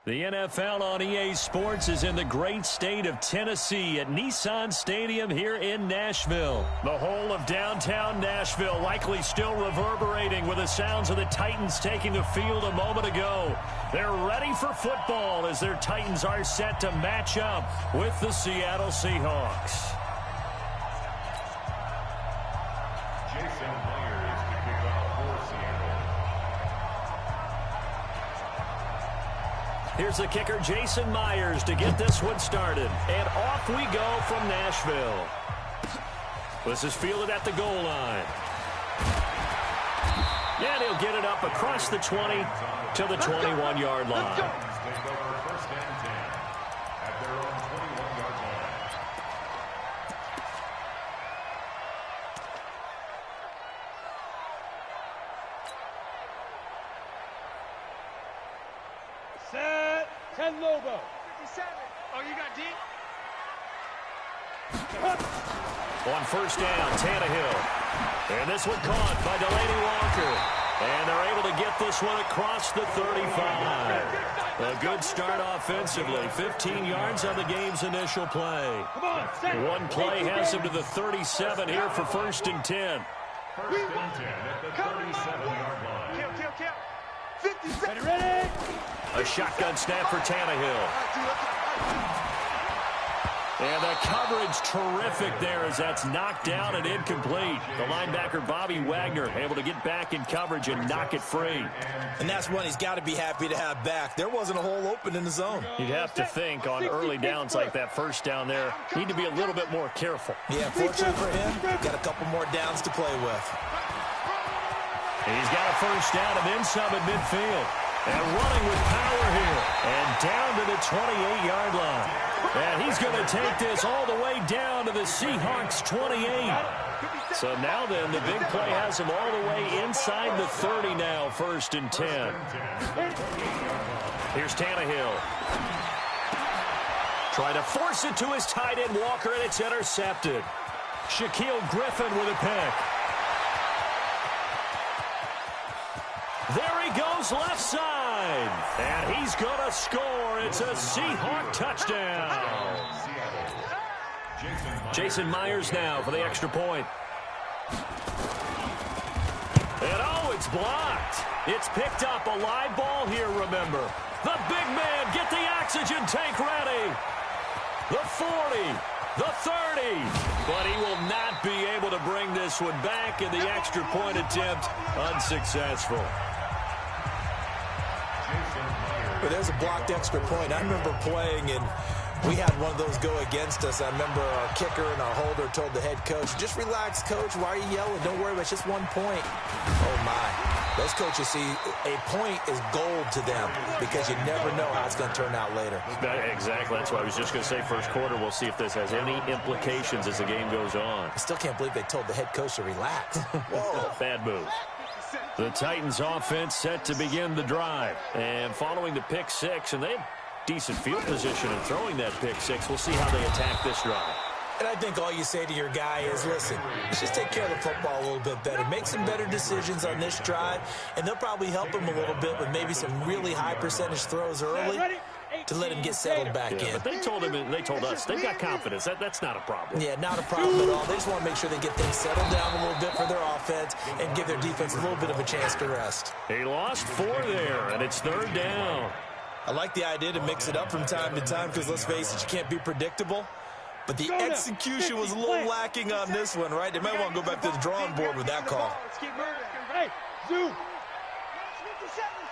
The NFL on EA Sports is in the great state of Tennessee at Nissan Stadium here in Nashville. The whole of downtown Nashville likely still reverberating with the sounds of the Titans taking the field a moment ago. They're ready for football as their Titans are set to match up with the Seattle Seahawks. Here's the kicker, Jason Myers, to get this one started. And off we go from Nashville. This is fielded at the goal line. And he'll get it up across the 20 to the 21-yard line. Set, 10 Lobo. 57. Oh, you got deep? On first down, Tannehill. And this one caught by Delaney Walker. And they're able to get this one across the 35. A good start offensively. 15 yards on the game's initial play. One play has him to the 37 here for first and 10. First and 10 at the 37-yard line. Kill. 57. Ready? A shotgun snap for Tannehill. And the coverage terrific there as that's knocked down and incomplete. The linebacker, Bobby Wagner, able to get back in coverage and knock it free. And that's one he's got to be happy to have back. There wasn't a hole open in the zone. You'd have to think on early downs like that first down there, need to be a little bit more careful. Yeah, fortunately for him, got a couple more downs to play with. He's got a first down and then some at midfield. And running with power here. And down to the 28-yard line. And he's going to take this all the way down to the Seahawks 28. So now then, the big play has him all the way inside the 30 now, first and 10. Here's Tannehill. Try to force it to his tight end, Walker, and it's intercepted. Shaquille Griffin with a pick. There he goes left side. And he's going to score. It's a Seahawk touchdown. Jason Myers now for the extra point. And oh, it's blocked. It's picked up a live ball here, remember. The big man, get the oxygen tank ready. The 40, the 30. But he will not be able to bring this one back in the extra point attempt. Unsuccessful. But there's a blocked extra point. I remember playing, and we had one of those go against us. I remember our kicker and our holder told the head coach, just relax, coach. Why are you yelling? Don't worry about it. It's just 1 point. Oh, my. Those coaches see a point is gold to them because you never know how it's going to turn out later. Exactly. That's why I was just going to say first quarter. We'll see if this has any implications as the game goes on. I still can't believe they told the head coach to relax. Whoa. Bad move. The Titans offense set to begin the drive. And following the pick six, and they have decent field position in throwing that pick six. We'll see how they attack this drive. And I think all you say to your guy is, listen, let's just take care of the football a little bit better. Make some better decisions on this drive, and they'll probably help him a little bit with maybe some really high percentage throws early to let him get settled back in. But they told him, and they told us, they've got confidence. That's not a problem. Yeah, not a problem at all. They just want to make sure they get things settled down a little bit for their offense and give their defense a little bit of a chance to rest. He lost 4 there, and it's third down. I like the idea to mix it up from time to time because, let's face it, you can't be predictable. But the execution was a little lacking on this one, right? They might want to go back to the drawing board with that call. Hey, Zoo.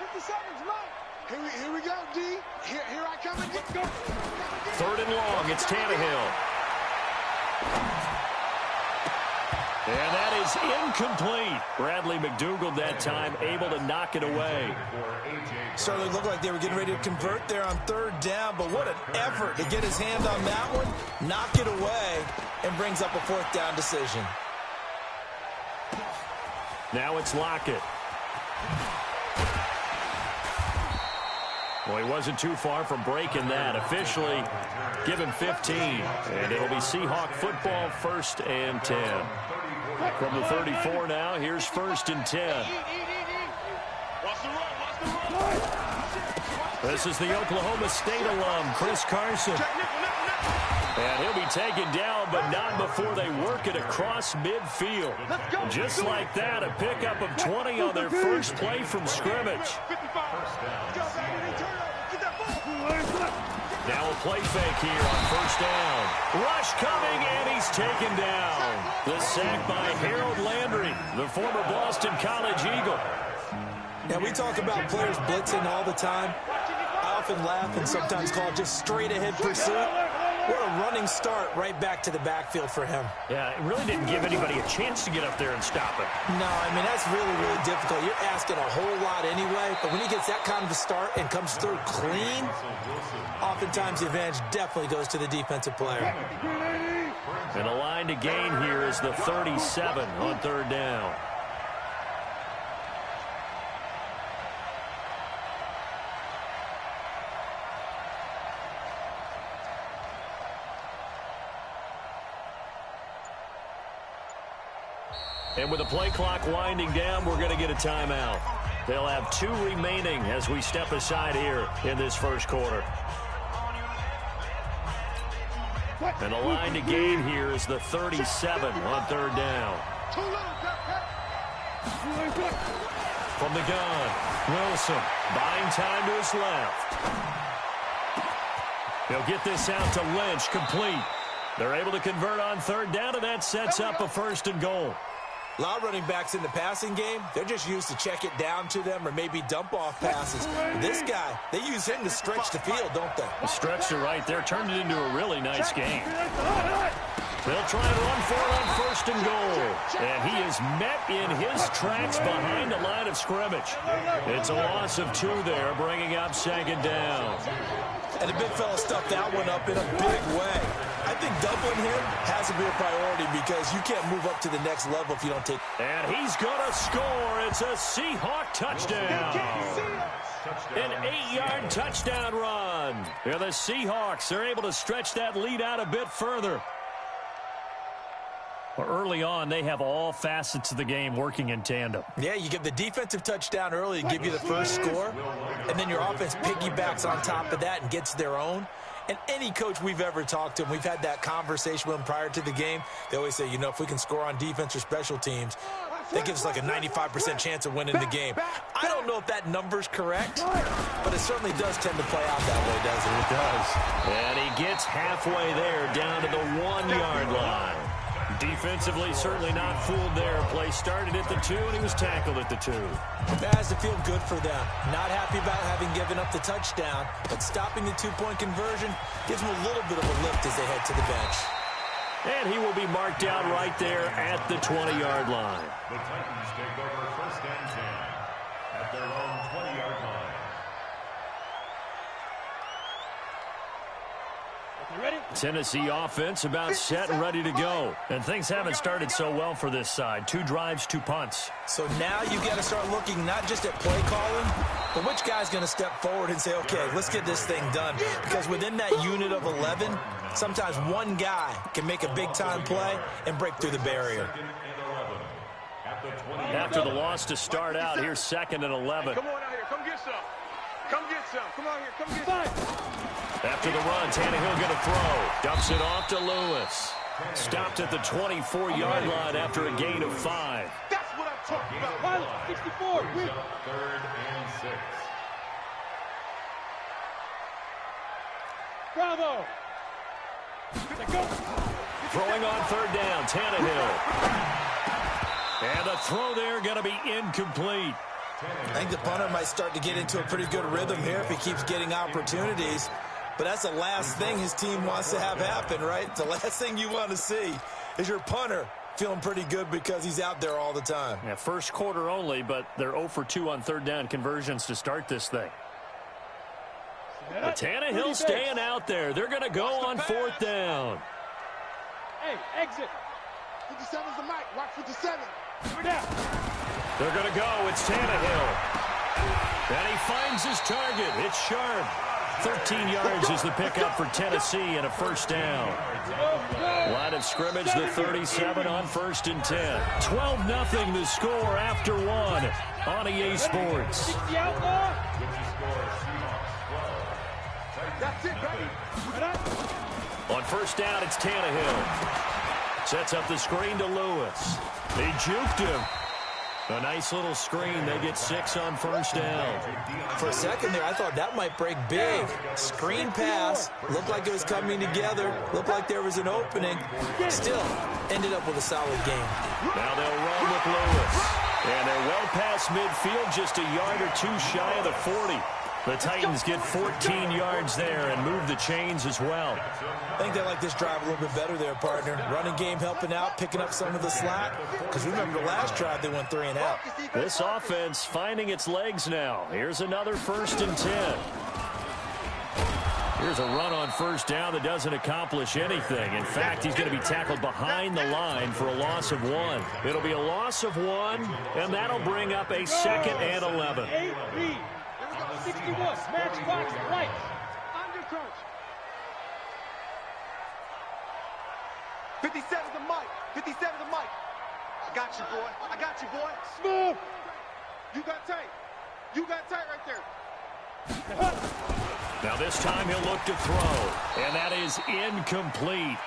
57's mine. Here we go, D. Here I come again. Go. Third and long. It's Tannehill. And that is incomplete. Bradley McDougald that time able to knock it away. Certainly looked like they were getting ready to convert there on third down, but what an effort to get his hand on that one, knock it away, and brings up a fourth down decision. Now it's Lockett. Well, he wasn't too far from breaking that. Officially given 15, and it'll be Seahawk football, first and 10. From the 34 now, here's first and 10. Watch the run, watch the run. This is the Oklahoma State alum, Chris Carson. And he'll be taken down, but not before they work it across midfield. Just like that, a pickup of 20 on their first play from scrimmage. Now a play fake here on first down. Rush coming, and he's taken down. The sack by Harold Landry, the former Boston College Eagle. Now, we talk about players blitzing all the time. I often laugh and sometimes call it just straight-ahead pursuit. What a running start right back to the backfield for him. Yeah, it really didn't give anybody a chance to get up there and stop it. No, I mean, that's really, really difficult. You're asking a whole lot anyway, but when he gets that kind of a start and comes through clean, oftentimes the advantage definitely goes to the defensive player. And the line to gain here is the 37 on third down. And with the play clock winding down, we're going to get a timeout. They'll have 2 remaining as we step aside here in this first quarter. And the line to gain here is the 37 on third down. From the gun, Wilson buying time to his left. He'll get this out to Lynch, complete. They're able to convert on third down, and that sets up a first and goal. A lot of running backs in the passing game, they're just used to check it down to them or maybe dump off passes. This guy, they use him to stretch the field, don't they? Stretched it right there, turned it into a really nice game. They'll try and run for it on first and goal. And he is met in his tracks behind the line of scrimmage. It's a loss of 2 there, bringing up second down. And the big fella stuffed that one up in a big way. I think doubling him has to be a priority because you can't move up to the next level if you don't take. And he's going to score. It's a Seahawk touchdown. An 8-yard touchdown run. Yeah, the Seahawks are able to stretch that lead out a bit further. Well, early on, they have all facets of the game working in tandem. Yeah, you give the defensive touchdown early to give you the first score, and then your offense piggybacks on top of that and gets their own. And any coach we've ever talked to, and we've had that conversation with them prior to the game, they always say, you know, if we can score on defense or special teams, that gives us like a 95% chance of winning the game. I don't know if that number's correct, but it certainly does tend to play out that way, doesn't it? It does. And he gets halfway there down to the 1-yard line. Defensively, certainly not fooled there. Play started at the 2, and he was tackled at the 2. That has to feel good for them. Not happy about having given up the touchdown, but stopping the 2-point conversion gives them a little bit of a lift as they head to the bench. And he will be marked down right there at the 20-yard line. The Titans take over first and 10 at their own 20-yard line. Tennessee offense about set and ready to go. And things haven't started so well for this side. 2 drives, 2 punts. So now you got to start looking not just at play calling, but which guy's going to step forward and say, okay, let's get this thing done. Because within that unit of 11, sometimes one guy can make a big-time play and break through the barrier. After the loss to start out, here's 2nd and 11. Come on out here. Come get some. Come get some. Come on here. Come get some. After the run, Tannehill going to throw. Dumps it off to Lewis. Stopped at the 24-yard line after a gain of 5. That's what I'm talking about. Pilot, 64. 3rd and 6. Bravo. Throwing on 3rd down, Tannehill. And the throw there going to be incomplete. I think the punter might start to get into a pretty good rhythm here if he keeps getting opportunities. But that's the last thing his team wants to have happen, right? The last thing you want to see is your punter feeling pretty good because he's out there all the time. Yeah, first quarter only, but they're 0 for 2 on 3rd down conversions to start this thing. But Tannehill staying out there. They're going to go on 4th down. Hey, exit. 57's the mic. Watch 57. We're down. They're going to go. It's Tannehill. And he finds his target. It's Sharp. 13 yards is the pickup for Tennessee and a first down. Line of scrimmage, the 37 on 1st and 10. 12-0 the score after 1 on EA Sports. That's it, baby. On first down, it's Tannehill. Sets up the screen to Lewis. They juked him. A nice little screen. They get 6 on first down. For a second there, I thought that might break big. Screen pass. Looked like it was coming together. Looked like there was an opening. Still, ended up with a solid game. Now they'll run with Lewis. And they're well past midfield, just a yard or two shy of the 40. The Titans get 14 yards there and move the chains as well. I think they like this drive a little bit better there, partner. Running game helping out, picking up some of the slack. Because remember, the last drive they went 3 and out. This offense finding its legs now. Here's another 1st and 10. Here's a run on first down that doesn't accomplish anything. In fact, he's going to be tackled behind the line for a loss of 1. It'll be a loss of 1, and that'll bring up a 2nd and 11. 61, matchbox, right. Under coach. 57 the mic. 57 the mic. I got you, boy. I got you, boy. Smooth. You got tight. You got tight right there. Now this time he'll look to throw, and that is incomplete.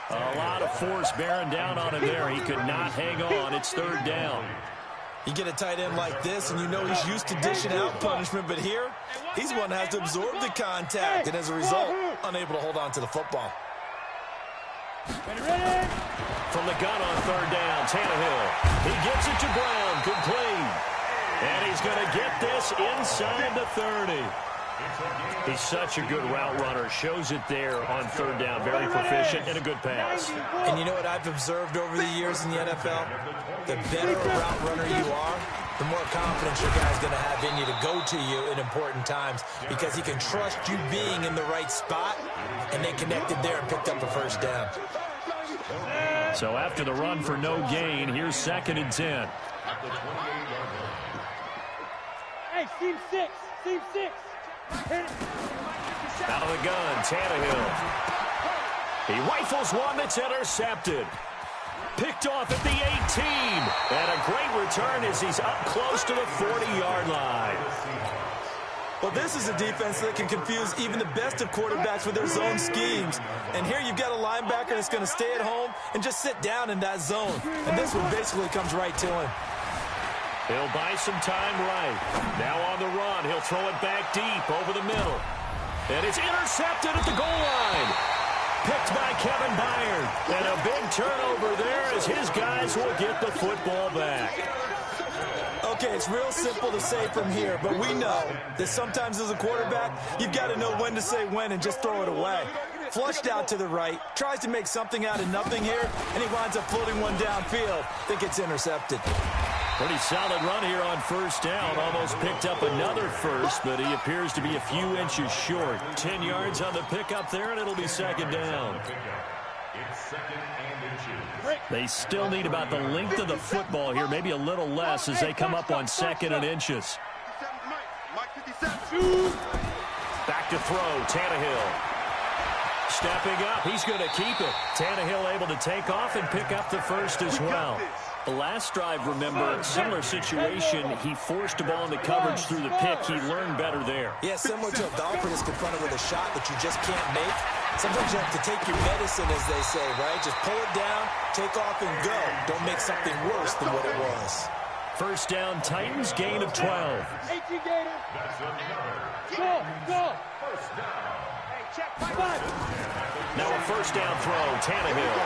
A lot of force bearing down on him there. He could not hang on. It's 3rd down. You get a tight end like this, and you know he's used to dishing out punishment, but here, he's one that has to absorb the contact, and as a result, unable to hold on to the football. From the gun on 3rd down, Tannehill. He gives it to Brown, complete. And he's going to get this inside the 30. He's such a good route runner. Shows it there on 3rd down. Very proficient and a good pass. And you know what I've observed over the years in the NFL? The better a route runner you are, the more confidence your guy's going to have in you to go to you in important times because he can trust you being in the right spot, and they connected there and picked up the 1st down. So after the run for no gain, here's 2nd and 10. Hey, seam 6. Seam 6. Out of the gun, Tannehill. He rifles one that's intercepted. Picked off at the 18. And a great return as he's up close to the 40-yard line. Well, this is a defense that can confuse even the best of quarterbacks with their zone schemes. And here you've got a linebacker that's going to stay at home and just sit down in that zone. And this one basically comes right to him. He'll buy some time right. Now on the run, he'll throw it back deep over the middle. And it's intercepted at the goal line. Picked by Kevin Byard. And a big turnover there as his guys will get the football back. Okay, it's real simple to say from here, but we know that sometimes as a quarterback, you've got to know when to say when and just throw it away. Flushed out to the right, tries to make something out of nothing here, and he winds up floating one downfield that gets intercepted. Pretty solid run here on first down. Almost picked up another first, but he appears to be a few inches short. 10 yards on the pickup there, and it'll be 2nd down. They still need about the length of the football here, maybe a little less as they come up on 2nd and inches. Back to throw, Tannehill. Stepping up, he's going to keep it. Tannehill able to take off and pick up the first as well. The last drive, remember, similar situation. He forced the ball into coverage through the pick. He learned better there. Yeah, similar to a golfer that's confronted with a shot that you just can't make. Sometimes you have to take your medicine, as they say, right? Just pull it down, take off, and go. Don't make something worse than what it was. First down, Titans, gain of 12. 18 gainer. Go. First down. Hey, check. Now a first down throw, Tannehill.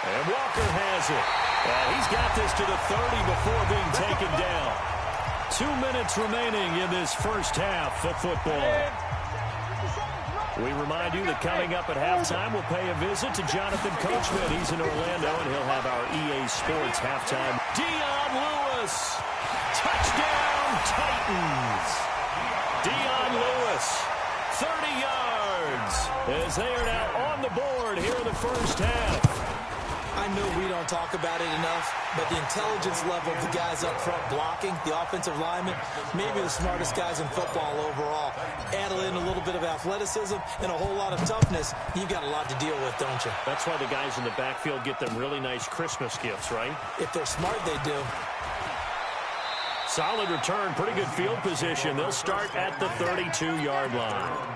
And Walker has it. And he's got this to the 30 before being taken down. 2 minutes remaining in this first half of football. We remind you that coming up at halftime, we'll pay a visit to Jonathan Coachman. He's in Orlando, and he'll have our EA Sports halftime. Dion Lewis. Touchdown, Titans. Dion Lewis, 30 yards, as they are now on the board here in the first half. I know we don't talk about it enough, but the intelligence level of the guys up front blocking, the offensive linemen, maybe the smartest guys in football overall. Add in a little bit of athleticism and a whole lot of toughness, you've got a lot to deal with, don't you? That's why the guys in the backfield get them really nice Christmas gifts, right? If they're smart, they do. Solid return, pretty good field position. They'll start at the 32-yard line.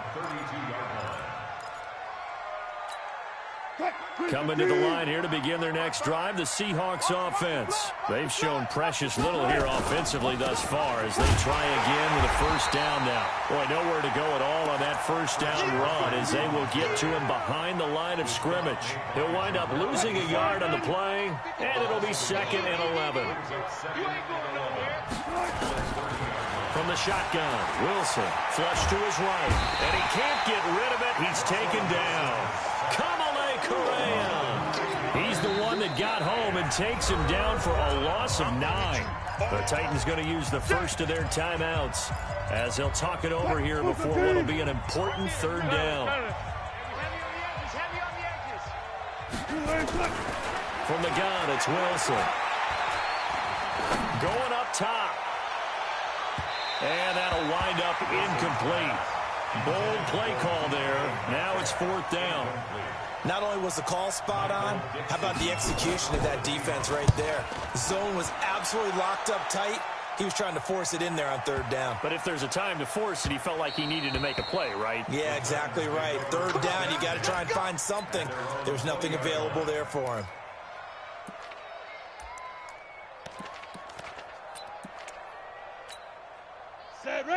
Coming to the line here to begin their next drive, the Seahawks offense. They've shown precious little here offensively thus far as they try again with a first down now. Boy, nowhere to go at all on that first down run as they will get to him behind the line of scrimmage. He'll wind up losing a yard on the play, and it'll be 2nd and 11. From the shotgun, Wilson flush to his right, and he can't get rid of it. He's taken down. Correa. He's the one that got home and takes him down for a loss of 9. The Titans going to use the first of their timeouts as they'll talk it over here before what will be an important third down. From the gun, it's Wilson. Going up top. And that'll wind up incomplete. Bold play call there. Now it's 4th down. Not only was the call spot on, how about the execution of that defense right there? The zone was absolutely locked up tight. He was trying to force it in there on 3rd down. But if there's a time to force it, he felt like he needed to make a play, right? Yeah, exactly right. 3rd down, you got to try and find something. There's nothing available there for him.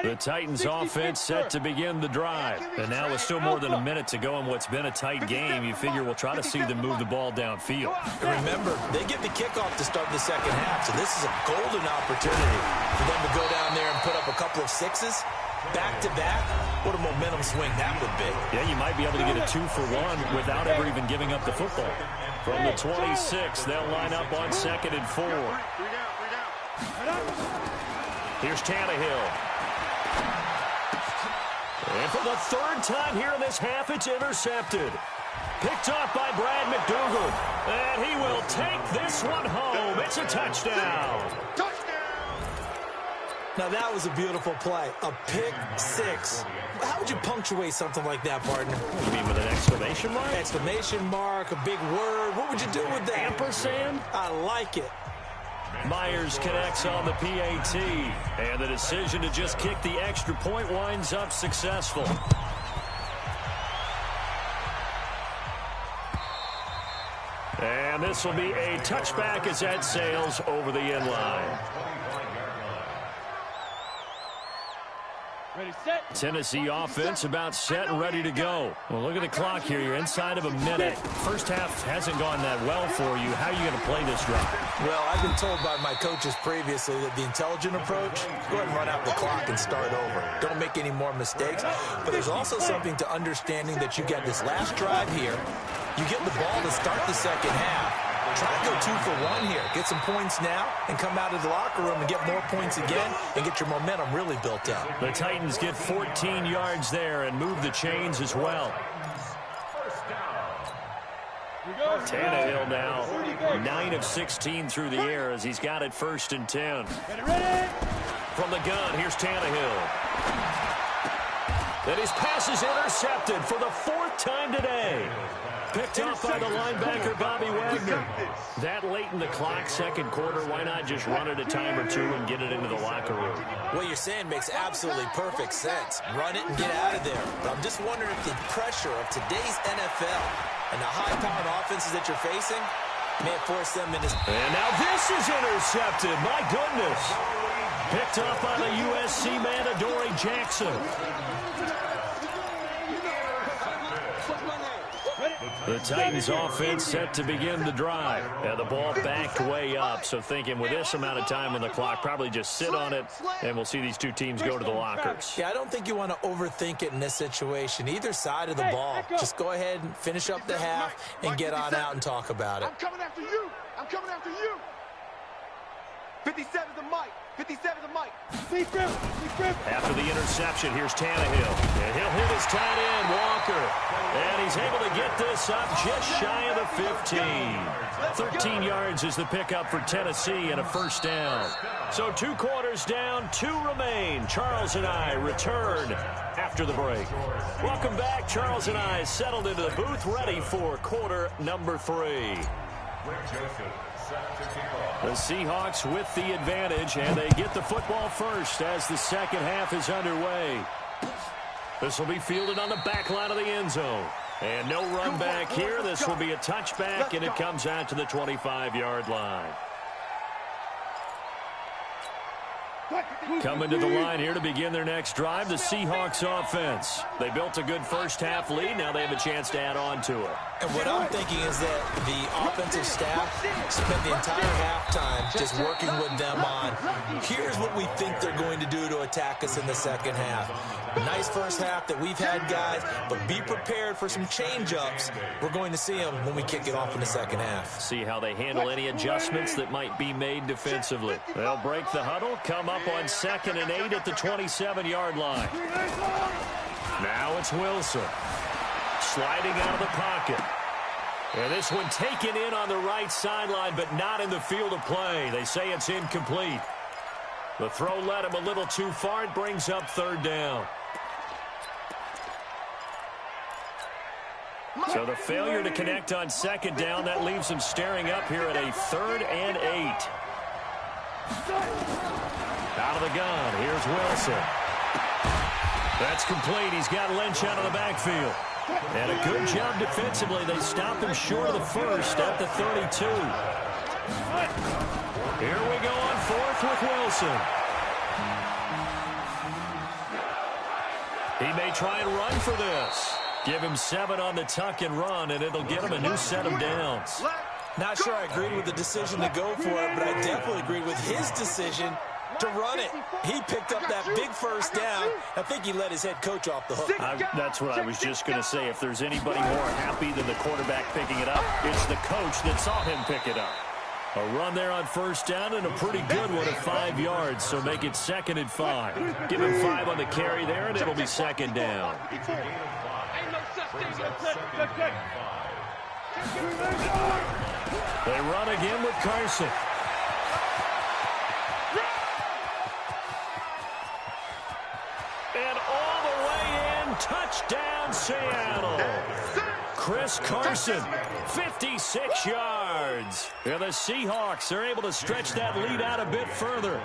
The Titans offense set to begin the drive. And now with still more than a minute to go in what's been a tight game, you figure we'll try to see them move the ball downfield. And remember, they get the kickoff to start the second half, so this is a golden opportunity for them to go down there and put up a couple of sixes. Back-to-back, what a momentum swing that would be. Yeah, you might be able to get a 2-for-1 without ever even giving up the football. From the 26, they'll line up on 2nd and 4. Here's Tannehill. And for the 3rd time here in this half, it's intercepted. Picked off by Brad McDougal. And he will take this one home. It's a touchdown. Now, that was a beautiful play. A pick 6. How would you punctuate something like that, partner? You mean with an exclamation mark? Exclamation mark, a big word. What would you do with that? Ampersand? I like it. Myers connects on the PAT, and the decision to just kick the extra point winds up successful. And this will be a touchback as that sails over the end line. Ready, set. Tennessee offense about set and ready to go. Well, look at the clock here. You're inside of a minute. First half hasn't gone that well for you. How are you going to play this drive? Well, I've been told by my coaches previously that the intelligent approach, go ahead and run out the clock and start over. Don't make any more mistakes. But there's also something to understanding that you get this last drive here. You get the ball to start the second half. Try to go 2-for-1 here. Get some points now and come out of the locker room and get more points again and get your momentum really built up. The Titans get 14 yards there and move the chains as well. Tannehill now 9 of 16 through the air as he's got it 1st and 10. From the gun, here's Tannehill. And his pass is intercepted for the 4th time today. Picked off by the linebacker, Bobby Wagner. That late in the clock, 2nd quarter, why not just run it a time or 2 and get it into the locker room? What you're saying makes absolutely perfect sense. Run it and get out of there. But I'm just wondering if the pressure of today's NFL and the high-powered offenses that you're facing may force them into... And now this is intercepted. My goodness. Picked off by the USC man, Adoree Jackson. The Titans offense set to begin the drive. And the ball backed way up. So thinking with this amount of time on the clock, probably just sit on it, and we'll see these two teams go to the lockers. Yeah, I don't think you want to overthink it in this situation. Either side of the ball. Just go ahead and finish up the half and get on out and talk about it. I'm coming after you. I'm coming after you. 57 to Mike. 57 to Mike. After the interception, here's Tannehill. And he'll hit his tight end, Walker. And he's able to get this up just shy of the 15. 13 yards is the pickup for Tennessee and a 1st down. So 2 quarters down, 2 remain. Charles and I return after the break. Welcome back. Charles and I settled into the booth, ready for quarter number 3. The Seahawks with the advantage, and they get the football first as the second half is underway. This will be fielded on the back line of the end zone. And no run back here. This will be a touchback, and it comes out to the 25-yard line. Coming to the line here to begin their next drive, the Seahawks offense. They built a good first-half lead. Now they have a chance to add on to it. And what I'm thinking is that the offensive staff spent the entire halftime just working with them on, here's what we think they're going to do to attack us in the second half. Nice first half that we've had, guys, but be prepared for some change-ups. We're going to see them when we kick it off in the second half. See how they handle any adjustments that might be made defensively. They'll break the huddle, come up on 2nd and 8 at the 27-yard line. Now it's Wilson. Sliding out of the pocket. And this one taken in on the right sideline, but not in the field of play. They say it's incomplete. The throw led him a little too far. It brings up 3rd down. So the failure to connect on 2nd down, that leaves him staring up here at a 3rd and 8. Out of the gun, here's Wilson. That's complete. He's got Lynch out of the backfield. And a good job defensively. They stop him short of the first at the 32. Here we go on 4th with Wilson. He may try and run for this. Give him 7 on the tuck and run, and it'll get him a new set of downs. Not sure I agreed with the decision to go for it, but I definitely agreed with his decision to run it. He picked up that big first down. I think he let his head coach off the hook. That's what I was just going to say. If there's anybody more happy than the quarterback picking it up, it's the coach that saw him pick it up. A run there on 1st down and a pretty good one at 5 yards, so make it 2nd and 5. Give him 5 on the carry there, and it'll be 2nd down. They run again with Carson. And all the way in, touchdown Seattle. Chris Carson, 56 yards. And the Seahawks are able to stretch that lead out a bit further.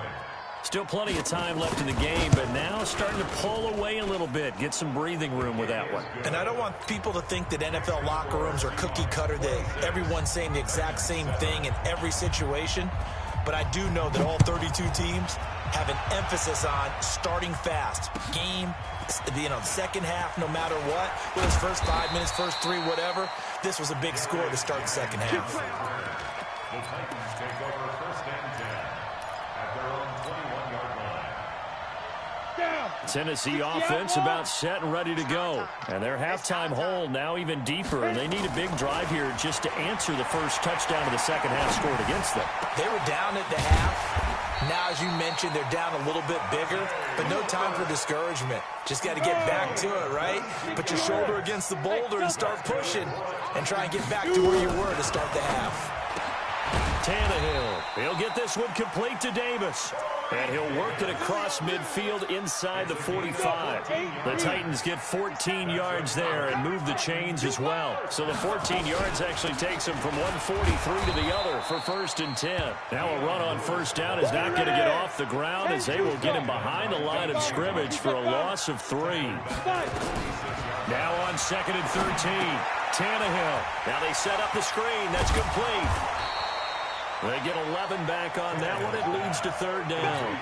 Still plenty of time left in the game, but now starting to pull away a little bit. Get some breathing room with that one. And I don't want people to think that NFL locker rooms are cookie cutter, that everyone's saying the exact same thing in every situation. But I do know that all 32 teams have an emphasis on starting fast. Game, second half, no matter what. Whether it's first 5 minutes, first 3, whatever. This was a big score to start the second half. The Titans take over 1st and 10 at their own 21-yard line. Tennessee offense about set and ready to go. And their halftime hole now even deeper. And they need a big drive here just to answer the first touchdown of the second half scored against them. They were down at the half. Now, as you mentioned, they're down a little bit bigger, but no time for discouragement. Just got to get back to it, right? Put your shoulder against the boulder and start pushing and try and get back to where you were to start the half. Tannehill, he'll get this one complete to Davis. And he'll work it across midfield inside the 45. The Titans get 14 yards there and move the chains as well. So the 14 yards actually takes them from 143 to the other for 1st and 10. Now a run on 1st down is not going to get off the ground as they will get him behind the line of scrimmage for a loss of 3. Now on 2nd and 13, Tannehill. Now they set up the screen. That's complete. They get 11 back on that one. It leads to 3rd down.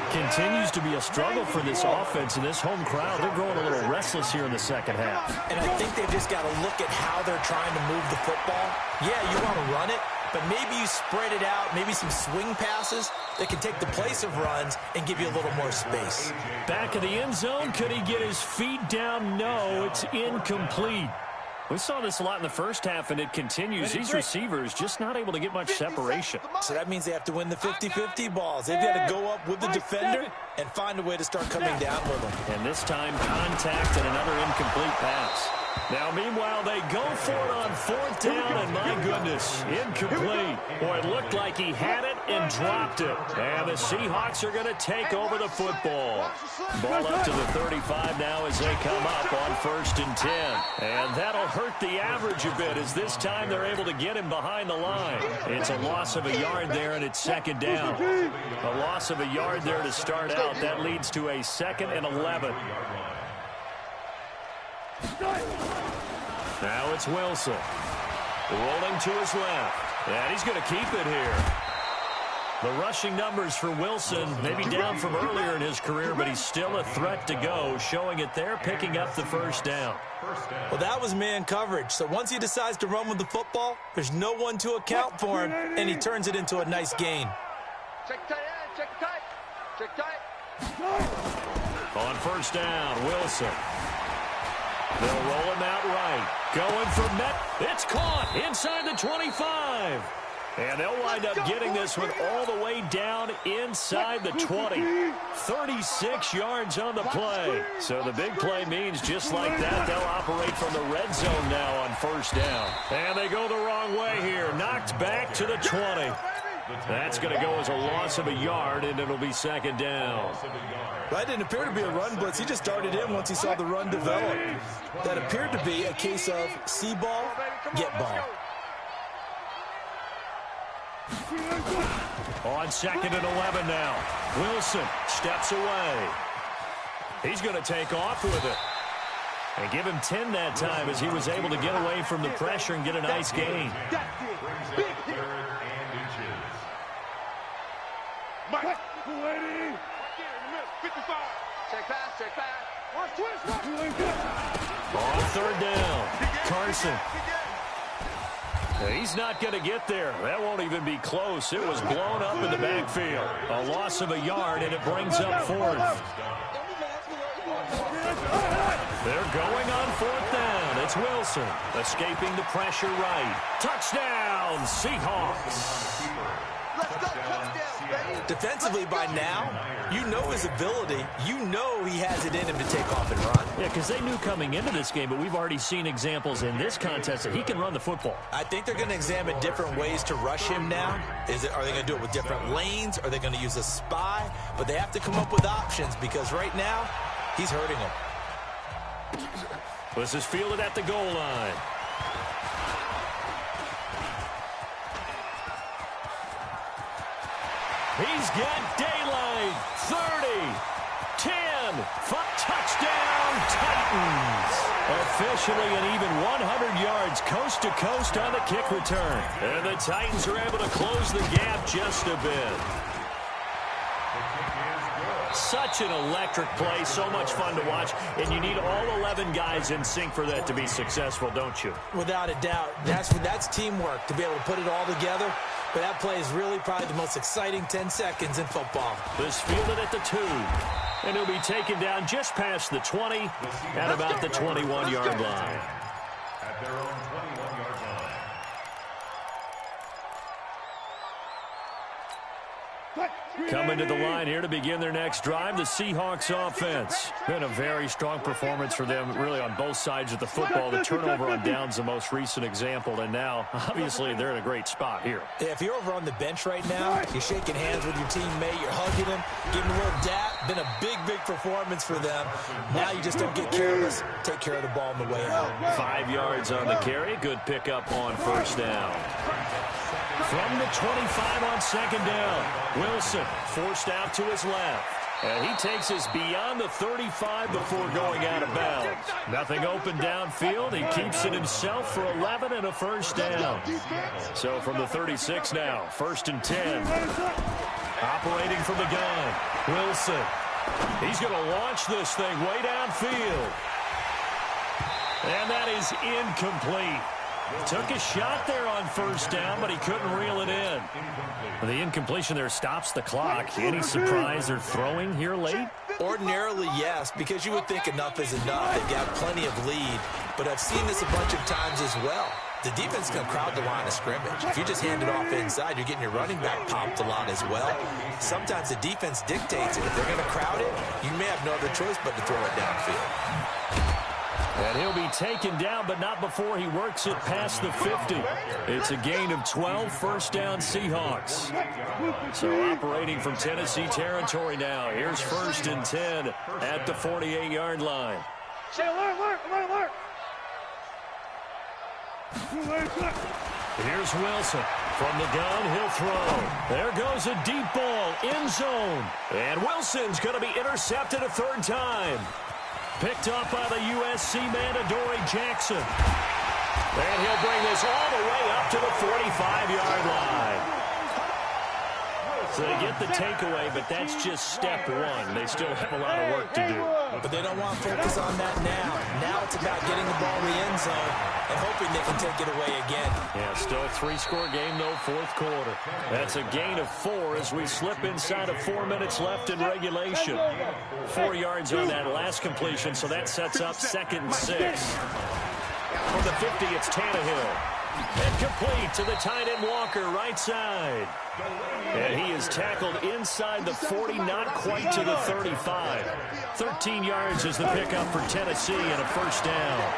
Continues to be a struggle for this offense and this home crowd. They're growing a little restless here in the second half. And I think they've just got to look at how they're trying to move the football. Yeah, you want to run it, but maybe you spread it out, maybe some swing passes that can take the place of runs and give you a little more space. Back of the end zone, could he get his feet down? No, it's incomplete. We saw this a lot in the first half, and it continues. These receivers just not able to get much separation. So that means they have to win the 50-50 balls. They've got to go up with the defender and find a way to start coming down with them. And this time, contact and another incomplete pass. Now, meanwhile, they go for it on 4th down, and my goodness, incomplete. Boy, it looked like he had it and dropped it. And the Seahawks are going to take over the football. Ball up to the 35 now as they come up on 1st and 10. And that'll hurt the average a bit as this time they're able to get him behind the line. It's a loss of a yard there, and it's 2nd down. A loss of a yard there to start out. That leads to a 2nd and 11. Now it's Wilson. Rolling to his left. And he's going to keep it here. The rushing numbers for Wilson may be down from earlier in his career, but he's still a threat to go, showing it there, picking up the 1st down. Well, that was man coverage. So once he decides to run with the football, there's no one to account for him, and he turns it into a nice gain. Check tight end, check tight. Check tight. On 1st down, Wilson. They'll roll him out right. Going for net. It's caught inside the 25. And they'll wind up getting this one all the way down inside the 20. 36 yards on the play. So the big play means just like that, they'll operate from the red zone now on 1st down. And they go the wrong way here. Knocked back to the 20. That's going to go as a loss of a yard, and it'll be 2nd down. That didn't appear to be a run blitz. He just darted in once he saw the run develop. That appeared to be a case of see ball, get ball. On 2nd and 11 now. Wilson steps away. He's going to take off with it. And give him 10 that time as he was able to get away from the pressure and get a nice gain. Mike, waiting. 55. Check pass, check pass. Watch twist. On 3rd down, Carson. He's not going to get there. That won't even be close. It was blown up in the backfield. A loss of a yard, and it brings up 4th. They're going on 4th down. It's Wilson escaping the pressure right. Touchdown, Seahawks. Let's go, touchdown, baby. Defensively by now, you know his ability. You know he has it in him to take off and run. Yeah, because they knew coming into this game, but we've already seen examples in this contest that he can run the football. I think they're going to examine different ways to rush him now. Are they going to do it with different lanes? Are they going to use a spy? But they have to come up with options because right now, he's hurting him. This is fielded at the goal line. He's got daylight. 30, 10, touchdown Titans. Officially an even 100 yards coast to coast on the kick return. And the Titans are able to close the gap just a bit. Such an electric play, so much fun to watch, and you need all 11 guys in sync for that to be successful, don't you? Without a doubt. That's teamwork to be able to put it all together. But that play is really probably the most exciting 10 seconds in football. This fielded at the 2. And he'll be taken down just past the 20 at about the 21-yard line. At their own 21-yard line. Coming to the line here to begin their next drive, the Seahawks offense. Been a very strong performance for them, really, on both sides of the football. The turnover on downs, the most recent example, and now, obviously, they're in a great spot here. Yeah, if you're over on the bench right now, you're shaking hands with your teammate, you're hugging him, giving him a little dap. Been a big, big performance for them. Now you just don't get careless. Take care of the ball on the way out. 5 yards on the carry. Good pickup on 1st down. From the 25 on 2nd down, Wilson forced out to his left. And he takes us beyond the 35 before going out of bounds. Nothing open downfield. He keeps it himself for 11 and a 1st down. So from the 36 now, 1st and 10. Operating from the gun, Wilson. He's going to launch this thing way downfield. And that is incomplete. Took a shot there on 1st down, but he couldn't reel it in. The incompletion there stops the clock. Any surprise they're throwing here late? Ordinarily, yes, because you would think enough is enough. They've got plenty of lead, but I've seen this a bunch of times as well. The defense can crowd the line of scrimmage. If you just hand it off inside, you're getting your running back popped a lot as well. Sometimes the defense dictates it. If they're going to crowd it, you may have no other choice but to throw it downfield. And he'll be taken down, but not before he works it past the 50. It's a gain of 12, first down Seahawks. So operating from Tennessee territory now. Here's 1st and 10 at the 48-yard line. Alert. Here's Wilson. From the gun, he'll throw. There goes a deep ball, end zone. And Wilson's going to be intercepted a 3rd time. Picked up by the USC man, Adoree Jackson. And he'll bring this all the way up to the 45-yard line. So they get the takeaway, but that's just step one. They still have a lot of work to do. But they don't want to focus on that now. Now it's about getting the ball in the end zone and hoping they can take it away again. Yeah, still a 3-score game, though, 4th quarter. That's a gain of 4 as we slip inside of 4 minutes left in regulation. 4 yards on that last completion, so that sets up 2nd and 6. From the 50, it's Tannehill. And complete to the tight end Walker, right side. And he is tackled inside the 40, not quite to the 35. 13 yards is the pickup for Tennessee and a 1st down.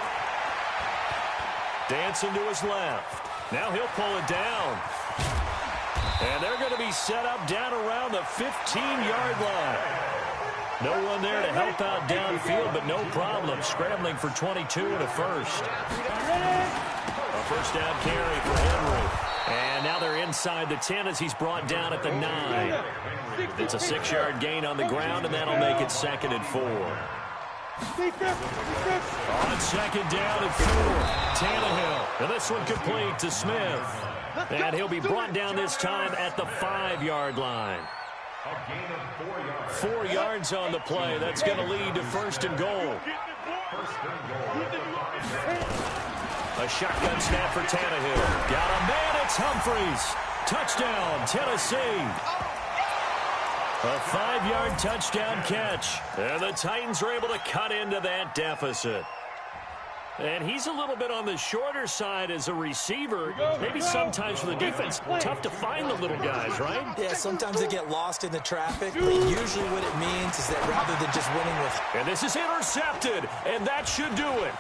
Dancing to his left. Now he'll pull it down. And they're going to be set up down around the 15-yard line. No one there to help out downfield, but no problem. Scrambling for 22 and a 1st. A 1st down carry for Henry. And now they're inside the 10 as he's brought down at the 9. It's a 6-yard gain on the ground, and that'll make it 2nd and 4. On 2nd down and 4, Tannehill. And this one complete to Smith. And he'll be brought down this time at the 5-yard line. 4 yards on the play. That's going to lead to 1st and goal. A shotgun snap for Tannehill. Got a man, it's Humphries. Touchdown, Tennessee. A 5-yard touchdown catch. And the Titans are able to cut into that deficit. And he's a little bit on the shorter side as a receiver. Maybe sometimes for the defense, tough to find the little guys, right? Yeah, sometimes they get lost in the traffic. But usually what it means is that rather than just winning with... And this is intercepted, and that should do it.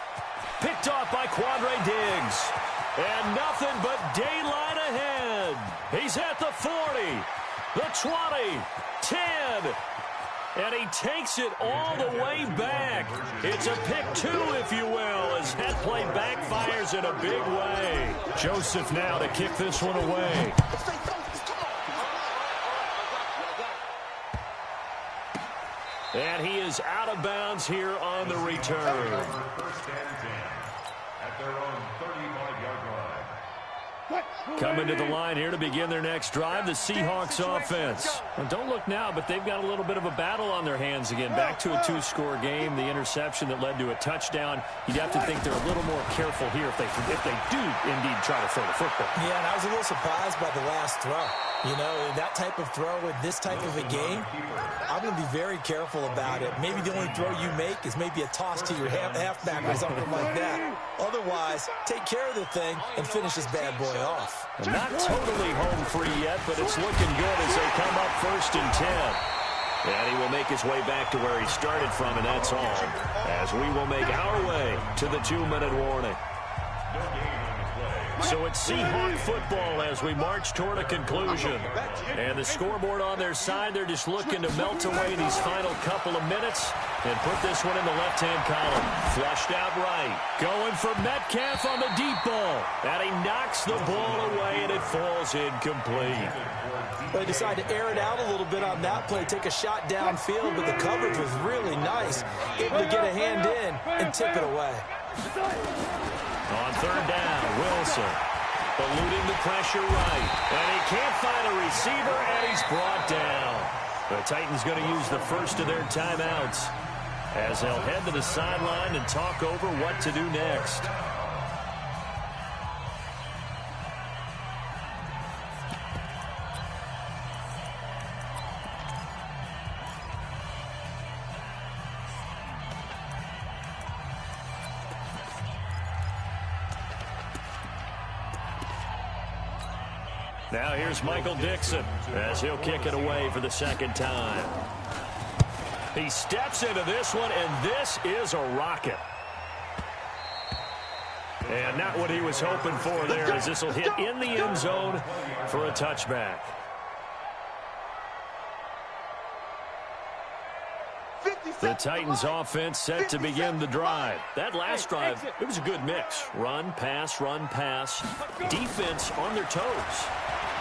Picked off by Quandre Diggs. And nothing but daylight ahead. He's at the 40, the 20, 10. And he takes it all the way back. It's a pick 2, if you will, as that play backfires in a big way. Joseph now to kick this one away. And he is out of bounds here on the return. At their own 35-yard line. Coming to the line here to begin their next drive, the Seahawks offense. And don't look now, but they've got a little bit of a battle on their hands again. Back to a 2-score game, the interception that led to a touchdown. You'd have to think they're a little more careful here if they do indeed try to throw the football. Yeah, and I was a little surprised by the last throw. You know, that type of throw with this type of a game, I'm going to be very careful about it. Maybe the only throw you make is maybe a toss to your halfback or something like that. Otherwise, take care of the thing and finish this bad boy off. Not totally home free yet, but it's looking good as they come up 1st and 10. And he will make his way back to where he started from, and that's all. As we will make our way to the 2-minute warning. So it's Seahawk football as we march toward a conclusion. And the scoreboard on their side, they're just looking to melt away these final couple of minutes and put this one in the left-hand column. Flushed out right. Going for Metcalf on the deep ball. And he knocks the ball away, and it falls incomplete. They decided to air it out a little bit on that play, take a shot downfield, but the coverage was really nice. Able to get a hand in and tip it away. On 3rd down, Wilson eluding the pressure right. And he can't find a receiver, and he's brought down. The Titans going to use the first of their timeouts as they'll head to the sideline and talk over what to do next. Now here's Michael Dixon as he'll kick it away for the 2nd time. He steps into this one, and this is a rocket. And not what he was hoping for there, as this will hit in the end zone for a touchback. The Titans offense set to begin the drive. That last drive, it was a good mix. Run, pass, defense on their toes.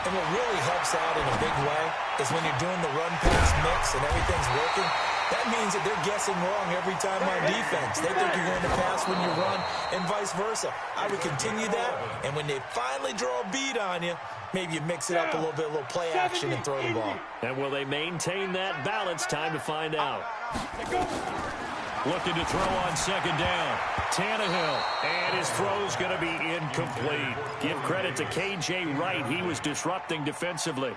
And what really helps out in a big way is when you're doing the run-pass mix and everything's working, that means that they're guessing wrong every time on defense. They think you're going to pass when you run and vice versa. I would continue that, and when they finally draw a beat on you, maybe you mix it up a little bit, a little play action and throw the ball. And will they maintain that balance? Time to find out. Looking to throw on second down. Tannehill. And his throw's going to be incomplete. Give credit to K.J. Wright. He was disrupting defensively.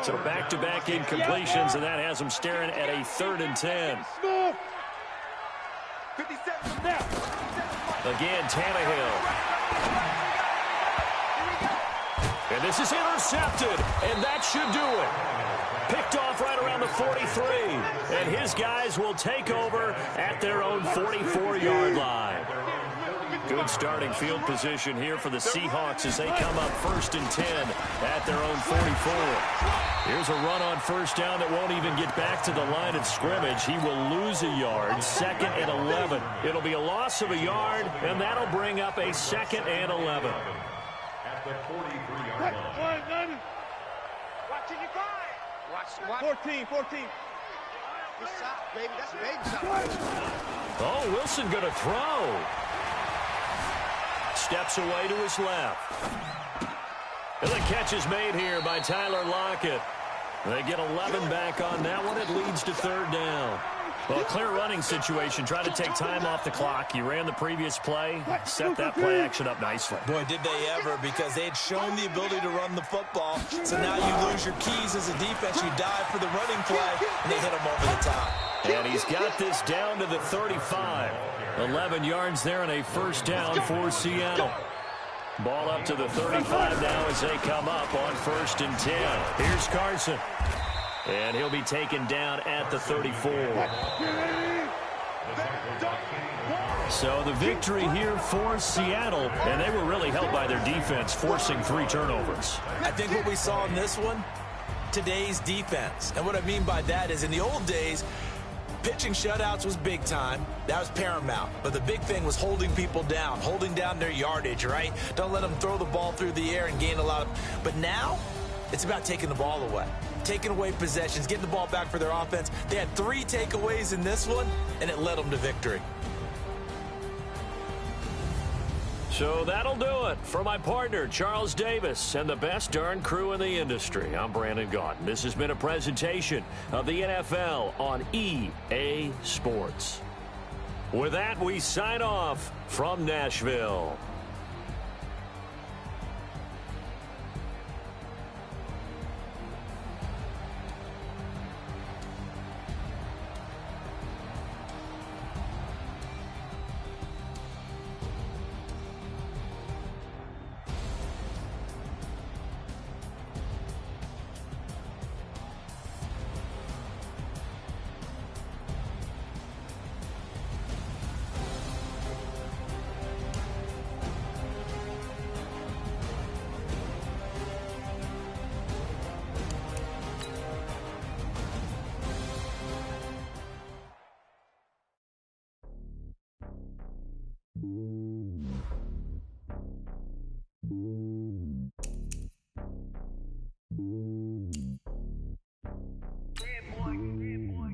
So back-to-back incompletions, and that has him staring at a 3rd and 10. Again, Tannehill. And this is intercepted, and that should do it. Picked off right around the 43, and his guys will take over at their own 44-yard line. Good starting field position here for the Seahawks as they come up 1st and 10 at their own 44. Here's a run on first down that won't even get back to the line of scrimmage. He will lose a yard, 2nd and 11. It'll be a loss of a yard, and that'll bring up a 2nd and 11. At the 43-yard line. Watching your guy. Watch. 14. Good shot, baby. That's a baby shot. Oh, Wilson going to throw. Steps away to his left. And the catch is made here by Tyler Lockett. They get 11 back on that one. It leads to 3rd down. Well, clear running situation. Try to take time off the clock. You ran the previous play. Set that play action up nicely. Boy, did they ever, because they had shown the ability to run the football. So now you lose your keys as a defense. You dive for the running play, and they hit him over the top. And he's got this down to the 35. 11 yards there and a 1st down for Seattle. Ball up to the 35 now as they come up on 1st and 10. Here's Carson. And he'll be taken down at the 34. So the victory here for Seattle, and they were really helped by their defense, forcing 3 turnovers. I think what we saw in this one, today's defense. And what I mean by that is in the old days, pitching shutouts was big time. That was paramount. But the big thing was holding people down, holding down their yardage, right? Don't let them throw the ball through the air and gain a lot of... But now, it's about taking the ball away. Taking away possessions, getting the ball back for their offense. They had 3 takeaways in this one, and it led them to victory. So that'll do it for my partner, Charles Davis, and the best darn crew in the industry. I'm Brandon Gaudin. This has been a presentation of the NFL on EA Sports. With that, we sign off from Nashville.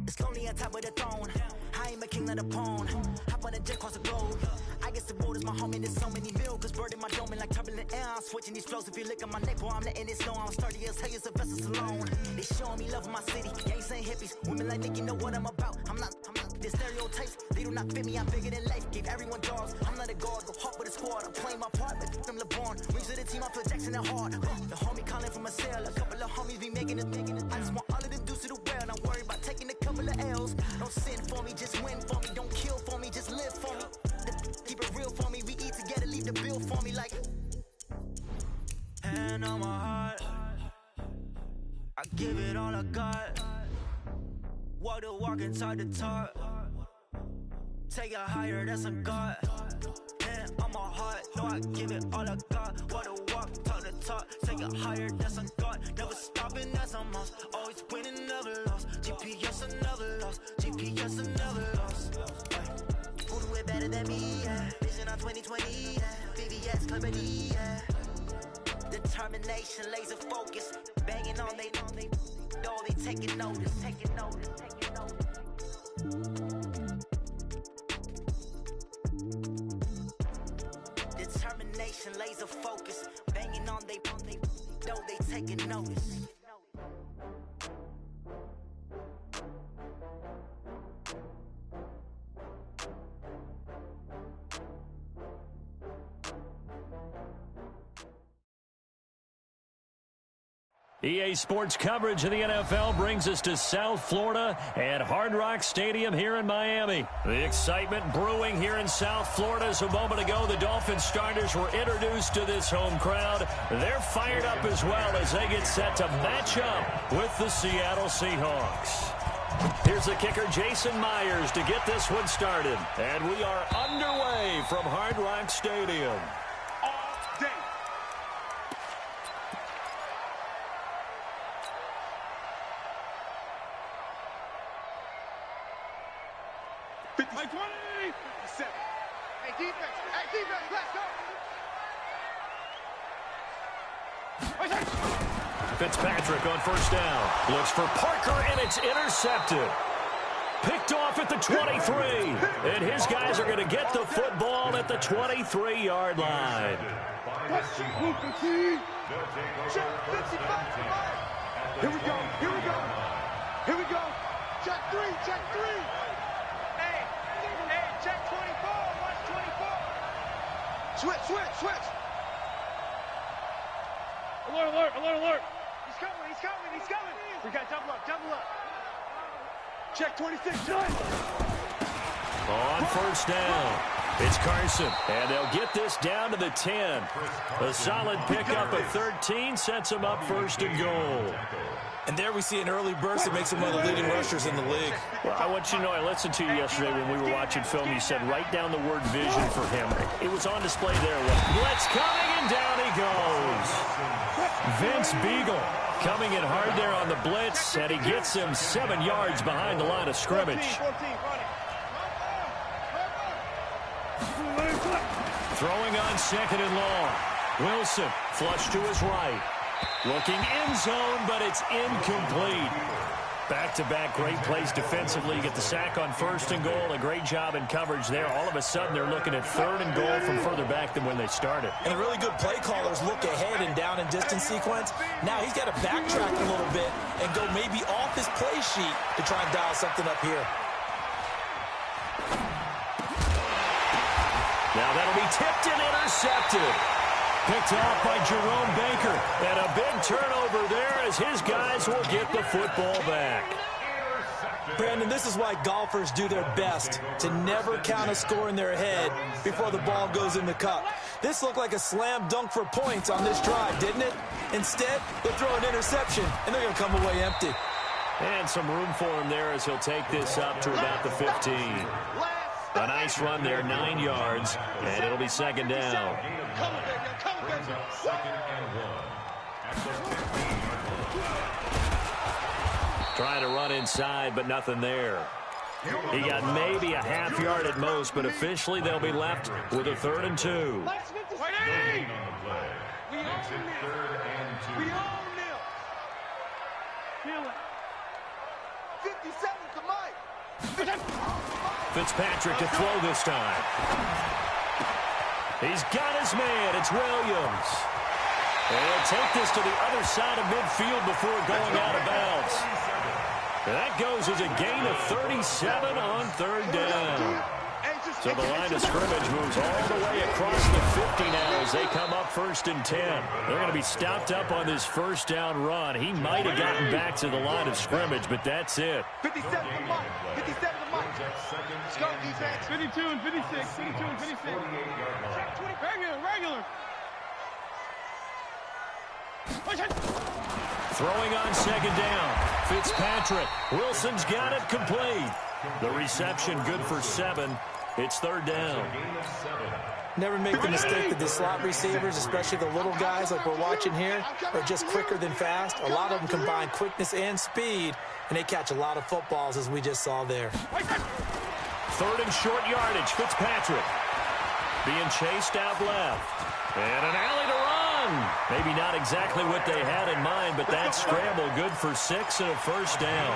It's lonely on top of the throne. I ain't a king of the pawn. Hop on a jet across the globe. I guess the road is my home and there's so many miracles burning my dome and like turbulent air. I'm switching these flows. If you look at my neck, boy, I'm letting it snow. I'm sturdy as hell, it's a vessel alone. They showing me love in my city. Gang saying hippies. Women like Nick, you know what I'm about. I'm not the stereotypes. They do not fit me. I'm bigger than life. Gave everyone jaws. I'm not a guard. Go hard with a squad. I'm playing my part, but them LeBron. Rings to the team, I feel Jackson and hard. The homie calling from a cell. A couple of homies be making it. I just want all of them dudes to the well. Not worry about taking a couple of L's. Don't sin for me, just win for me. Don't kill for me, just live for me. Keep it real for me. We eat together, leave the bill for me like. Hand on my heart, I give it all I got. Walk the walk and talk the talk. Take it higher, that's a God. Hand on my heart. know I give it all I got. Wanna walk, talk the talk, take it higher, that's on God. Never stopping, that's on us. Always winning, never lost. GPS, I never lost. GPS, I never lost. Who do it better than me? Yeah. Vision on 2020. Yeah. VVS, clarity. Yeah. Determination, laser focus. Banging on they know they taking notice. Taking notice. Taking notice. Determination, laser focus, banging on they know they taking notice. EA Sports coverage of the NFL brings us to South Florida at Hard Rock Stadium here in Miami. The excitement brewing here in South Florida as a moment ago the Dolphins starters were introduced to this home crowd. They're fired up as well as they get set to match up with the Seattle Seahawks. Here's the kicker, Jason Myers, to get this one started. And we are underway from Hard Rock Stadium. All day. Like 20! 57. Hey, defense, let's go! Fitzpatrick on first down. Looks for Parker, and it's intercepted. Picked off at the 23. And his guys are going to get the football at the 23-yard line. Here we go. Check three. Hey, check 24. Watch 24. Switch. Alert. He's coming. We got double up. Check 26. On first down, it's Carson, and they'll get this down to the 10. A solid pickup of 13 sets them up first and goal. And there we see an early burst that makes him one of the leading rushers in the league. Well, I want you to know, I listened to you yesterday when we were watching film. You said write down the word vision for him. It was on display there. Blitz coming, and down he goes. Vince Beagle coming in hard there on the blitz, and he gets him 7 yards behind the line of scrimmage. Throwing on second and long. Wilson flush to his right. Looking end zone, but it's incomplete. Back-to-back great plays defensively. Get the sack on first and goal. A great job in coverage there. All of a sudden, they're looking at third and goal from further back than when they started. And the really good play callers look ahead and down and distance sequence. Now he's got to backtrack a little bit and go maybe off his play sheet to try and dial something up here. Now that'll be tipped and intercepted. Picked off by Jerome Baker. And a big turnover there as his guys will get the football back. Brandon, this is why golfers do their best to never count a score in their head before the ball goes in the cup. This looked like a slam dunk for points on this drive, didn't it? Instead, they throw an interception, and they're going to come away empty. And some room for him there as he'll take this up to about the 15. A nice run there, 9 yards, and it'll be second down. Trying to run inside, but nothing there. He got maybe a half yard at most, but officially they'll be left with a 3rd and 2. We own them. Feel it. 57 to Mike. Fitzpatrick to throw this time. He's got his man. It's Williams. And he'll take this to the other side of midfield before going out of bounds. And that goes as a gain of 37 on 3rd down. So the line of scrimmage moves all the way across the 50 now as they come up 1st and 10. They're going to be stopped up on this first down run. He might have gotten back to the line of scrimmage, but that's it. 57 to Mike. 57 to Mike. Let's go, defense. 52 and 56. 52 and 56. Regular. Throwing on second down. Fitzpatrick. Wilson's got it complete. The reception good for 7. It's third down. Never make the mistake that the slot receivers, especially the little guys like we're watching here, are just quicker than fast. A lot of them combine quickness and speed, and they catch a lot of footballs, as we just saw there. Third and short yardage. Fitzpatrick being chased out left. And an alley to run. Maybe not exactly what they had in mind, but that scramble good for 6 and a first down.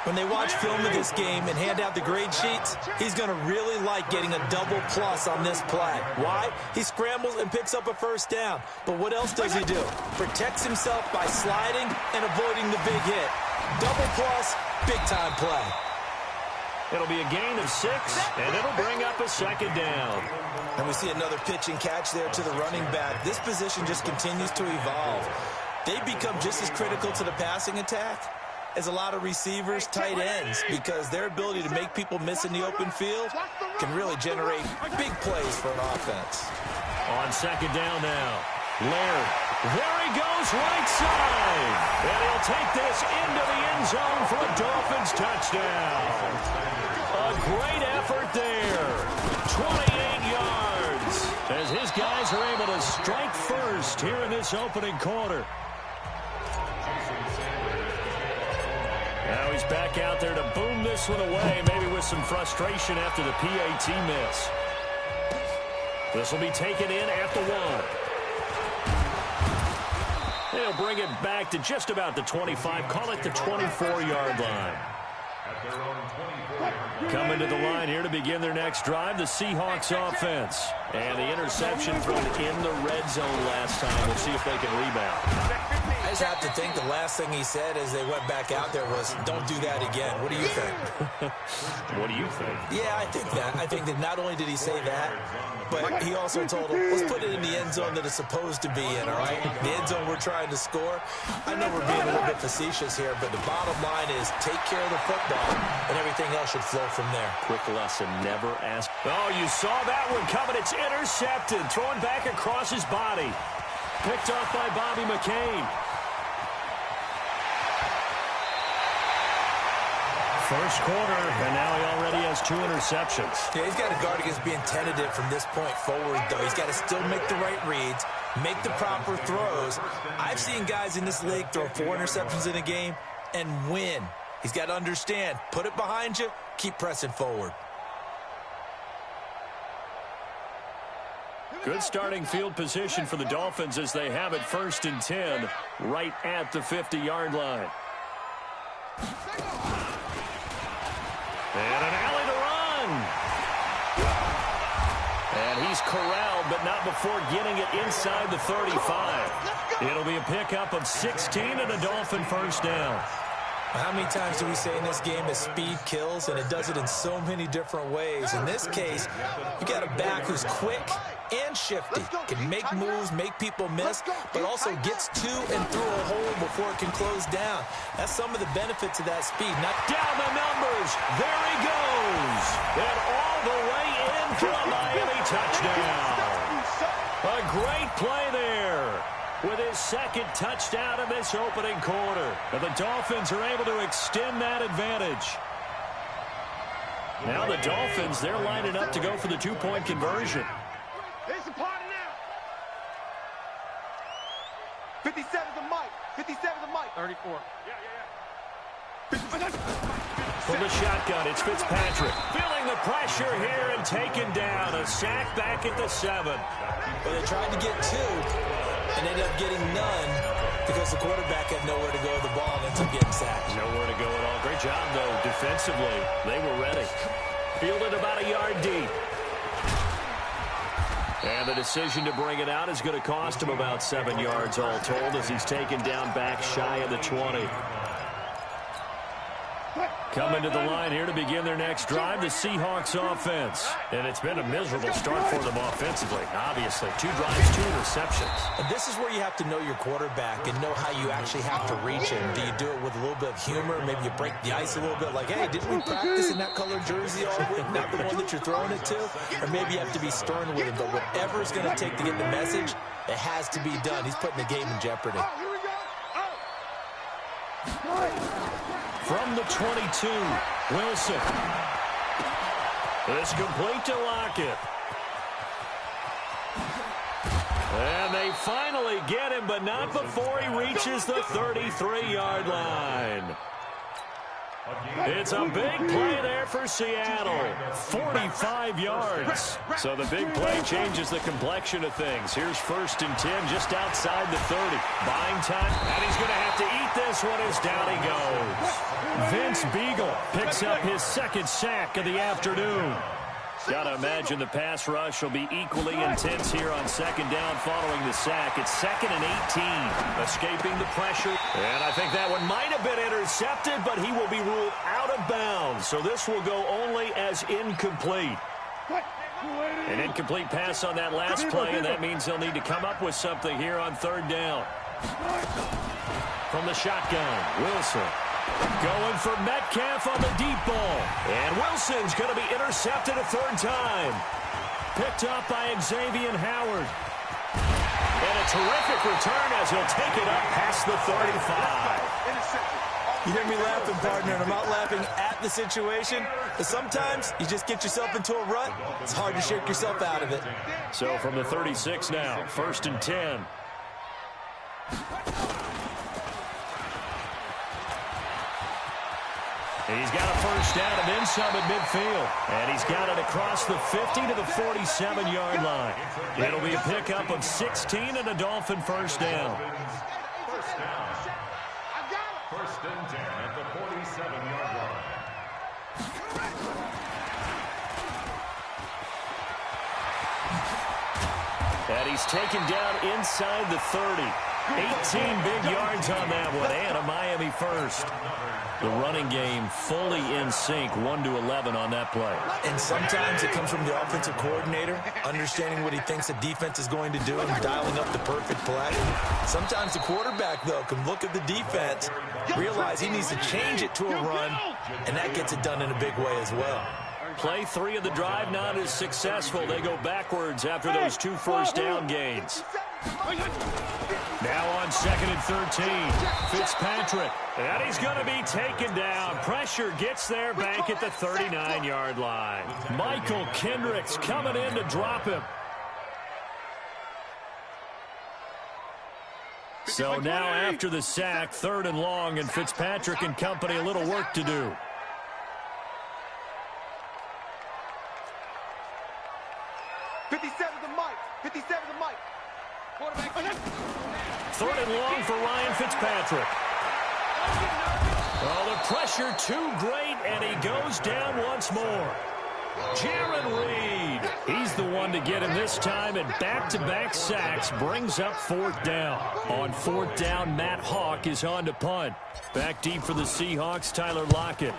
When they watch film of this game and hand out the grade sheets, he's going to really like getting a double plus on this play. Why? He scrambles and picks up a first down. But what else does he do? Protects himself by sliding and avoiding the big hit. Double plus, big-time play. It'll be a gain of 6, and it'll bring up a second down. And we see another pitch and catch there to the running back. This position just continues to evolve. They become just as critical to the passing attack as a lot of receivers, tight ends, because their ability to make people miss in the open field can really generate big plays for an offense. On second down now, Laird. There he goes, right side. And he'll take this into the end zone for a Dolphins touchdown. A great effort there. 28 yards as his guys are able to strike first here in this opening quarter. Now he's back out there to boom this one away, maybe with some frustration after the PAT miss. This will be taken in at the 1. They'll bring it back to just about the 25, call it the 24-yard line. Coming to the line here to begin their next drive, the Seahawks offense. And the interception thrown in the red zone last time. We'll see if they can rebound. I just have to think the last thing he said as they went back out there was, don't do that again. What do you think? What do you think? Yeah, I think that. I think that not only did he say that, but he also told him, let's put it in the end zone that it's supposed to be in, all right? The end zone we're trying to score. I know we're being a little bit facetious here, but the bottom line is take care of the football, and everything else should flow from there. Quick lesson, never ask. Oh, you saw that one coming. It's intercepted. Thrown back across his body. Picked off by Bobby McCain. First quarter, and now he already has 2 interceptions. Yeah, he's got to guard against being tentative from this point forward, though. He's got to still make the right reads, make the proper throws. I've seen guys in this league throw 4 interceptions in a game and win. He's got to understand, put it behind you, keep pressing forward. Good starting field position for the Dolphins as they have it 1st and 10 right at the 50-yard line. And an alley to run. And he's corralled, but not before getting it inside the 35. It'll be a pickup of 16 and a Dolphin first down. How many times do we say in this game that speed kills, and it does it in so many different ways? In this case, you got a back who's quick and shifty, can make moves, make people miss, but also gets to and through a hole before it can close down. That's some of the benefits of that speed. Not down the numbers. There he goes. And all the way in for a Miami touchdown. A great play there with his 2nd touchdown in this opening quarter. And the Dolphins are able to extend that advantage. Now the Dolphins, they're lining up to go for the 2-point conversion. It's a party now. 57 the mic. 57 the mic. 34. From the shotgun, it's Fitzpatrick. Feeling the pressure here and taken down. A sack back at the 7. Well, they tried to get 2 and ended up getting none because the quarterback had nowhere to go with the ball and ends up getting sacked. Nowhere to go at all. Great job, though, defensively. They were ready. Fielded about a yard deep. And the decision to bring it out is going to cost him about 7 yards all told as he's taken down back shy of the 20. Coming to the line here to begin their next drive, the Seahawks offense. And it's been a miserable start for them offensively, obviously. 2 drives, 2 interceptions. And this is where you have to know your quarterback and know how you actually have to reach him. Do you do it with a little bit of humor? Maybe you break the ice a little bit like, hey, didn't we practice in that colored jersey all week? Not the one that you're throwing it to? Or maybe you have to be stern with him. But whatever it's going to take to get the message, it has to be done. He's putting the game in jeopardy. From the 22, Wilson. It's complete to Lockett. And they finally get him, but not before he reaches the 33-yard line. It's a big play there for Seattle. 45 yards. So the big play changes the complexion of things. Here's 1st and 10 just outside the 30. Buying time, and he's going to have to eat this one as down he goes. Vince Beagle picks up his 2nd sack of the afternoon. Got to imagine the pass rush will be equally intense here on 2nd down following the sack. It's 2nd and 18. Escaping the pressure. And I think that one might have been intercepted, but he will be ruled out of bounds. So this will go only as incomplete. An incomplete pass on that last play, and that means they'll need to come up with something here on 3rd down. From the shotgun, Wilson. Going for Metcalf on the deep ball. And Wilson's going to be intercepted a 3rd time. Picked up by Xavier Howard. And a terrific return as he'll take it up past the 35. You hear me laughing, partner, and I'm not laughing at the situation. But sometimes you just get yourself into a rut. It's hard to shake yourself out of it. So from the 36 now, 1st and 10. He's got a 1st down and then some at midfield. And he's got it across the 50 to the 47-yard line. It'll be a pickup of 16 and a Dolphin 1st down. 1st and 10 at the 47-yard line. And he's taken down inside the 30. 18 big yards on that one, and a Miami 1st. The running game fully in sync, 1-11 on that play. And sometimes it comes from the offensive coordinator, understanding what he thinks the defense is going to do and dialing up the perfect play. Sometimes the quarterback, though, can look at the defense, realize he needs to change it to a run, and that gets it done in a big way as well. Play 3 of the drive not as successful. They go backwards after those 2 1st down gains. Now on 2nd and 13, Fitzpatrick. And he's going to be taken down. Pressure gets there back at the 39-yard line. Michael Kendricks coming in to drop him. So now after the sack, 3rd and long, and Fitzpatrick and company a little work to do. Third and long for Ryan Fitzpatrick. Oh, the pressure too great, and he goes down once more. Jaron Reed, he's the one to get him this time, and back-to-back sacks brings up 4th down. On 4th down, Matt Hawk is on to punt. Back deep for the Seahawks, Tyler Lockett.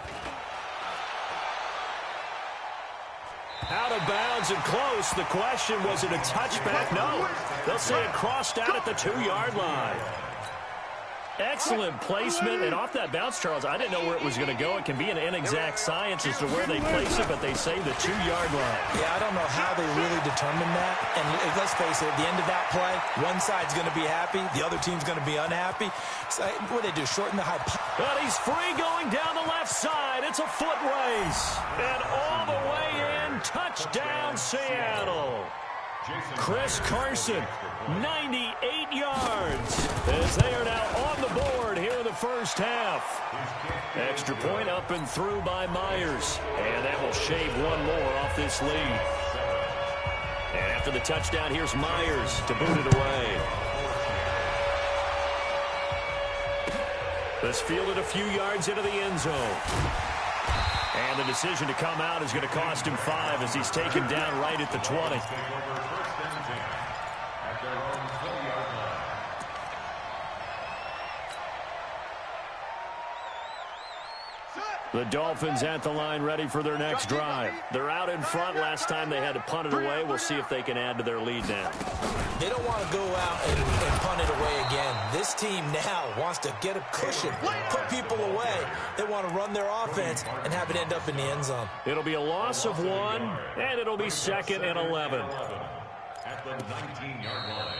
Out of bounds and close. The question, was it a touchback? No. They'll say it crossed out at the 2-yard line. Excellent placement, and off that bounce, Charles, I didn't know where it was going to go. It can be an inexact science as to where they place it, but they say the 2-yard line. Yeah, I don't know how they really determine that. And let's face it, at the end of that play, one side's going to be happy, the other team's going to be unhappy. So what do they do, shorten the high? But he's free going down the left side. It's a foot race. And all the way in, touchdown Seattle. Chris Carson, 98 yards, as they are now on the board here in the 1st half. Extra point up and through by Myers, and that will shave one more off this lead. And after the touchdown, here's Myers to boot it away. Let's field it a few yards into the end zone. And the decision to come out is going to cost him 5 as he's taken down right at the 20. The Dolphins at the line ready for their next drive. They're out in front. Last time they had to punt it away. We'll see if they can add to their lead now. They don't want to go out and punt it away again. This team now wants to get a cushion, put people away. They want to run their offense and have it end up in the end zone. It'll be a loss of 1, and it'll be 2nd and 11. At the 19-yard line.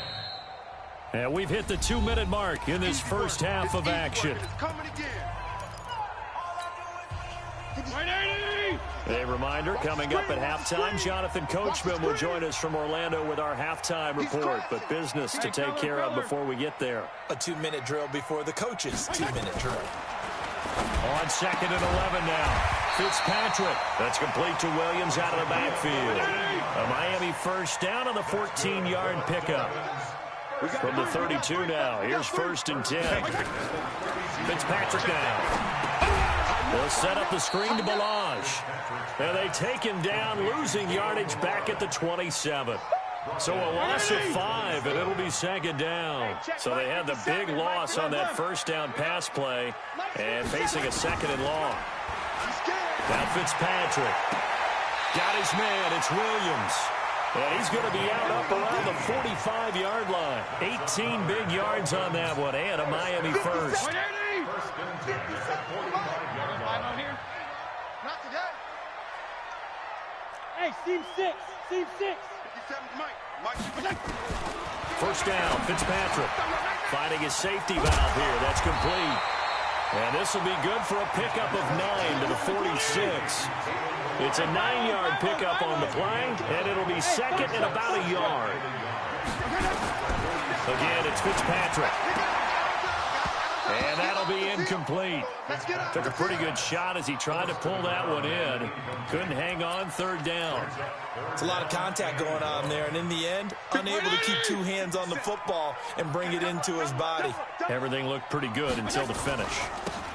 And we've hit the 2-minute mark in this 1st half of action. A reminder, coming up at halftime, Jonathan Coachman will join us from Orlando with our halftime report, but business to take care of before we get there. A 2-minute drill before the coach's 2-minute drill. On 2nd and 11 now. Fitzpatrick. That's complete to Williams out of the backfield. A Miami first down on the 14-yard pickup. From the 32 now. Here's 1st and 10. Fitzpatrick now. They'll set up the screen to Balaj. And they take him down, losing yardage back at the 27. So a loss of 5, and it'll be 2nd down. So they had the big loss on that first down pass play and facing a 2nd and long. Now Fitzpatrick. Got his man. It's Williams. And he's going to be out up around the 45-yard line. 18 big yards on that one, and a Miami first. Not today. Hey, seam 6. Seam 6. 57 Mike. First down, Fitzpatrick. Finding his safety valve here. That's complete. And this will be good for a pickup of 9 to the 46. It's a 9-yard pickup on the play, and it'll be 2nd and about a yard. Again, it's Fitzpatrick. And that'll be incomplete. Took a pretty good shot as he tried to pull that one in. Couldn't hang on, 3rd down. It's a lot of contact going on there, and in the end, unable to keep 2 hands on the football and bring it into his body. Everything looked pretty good until the finish.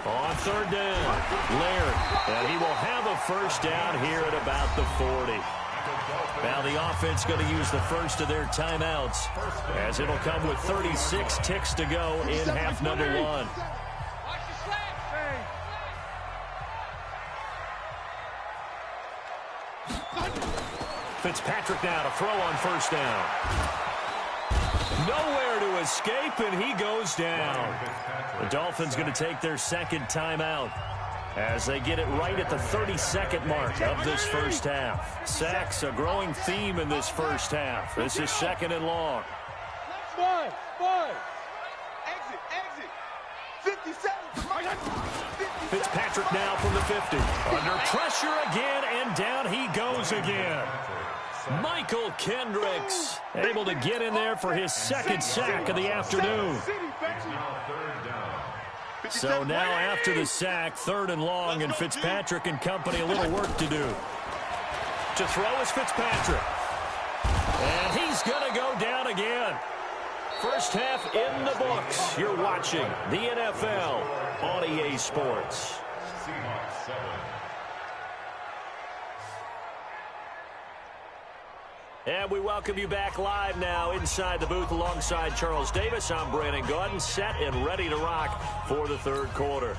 On 3rd down, Laird. And he will have a first down here at about the 40. Now the offense going to use the first of their timeouts, as it'll come with 36 ticks to go in half number 1. Fitzpatrick now to throw on first down. Nowhere to escape, and he goes down. The Dolphins going to take their 2nd timeout as they get it right at the 32nd mark of this first half. Sacks, a growing theme in this first half. This is 2nd and long. 5. Exit. 57. Fitzpatrick now from the 50. Under pressure again, and down he goes again. Michael Kendricks able to get in there for his 2nd sack of the afternoon. So now after the sack, 3rd and long, and Fitzpatrick and company a little work to do. To throw is Fitzpatrick. And he's going to go down again. First half in the books. You're watching the NFL on EA Sports. And we welcome you back live now inside the booth alongside Charles Davis. I'm Brandon Gaudin, set and ready to rock for the 3rd quarter.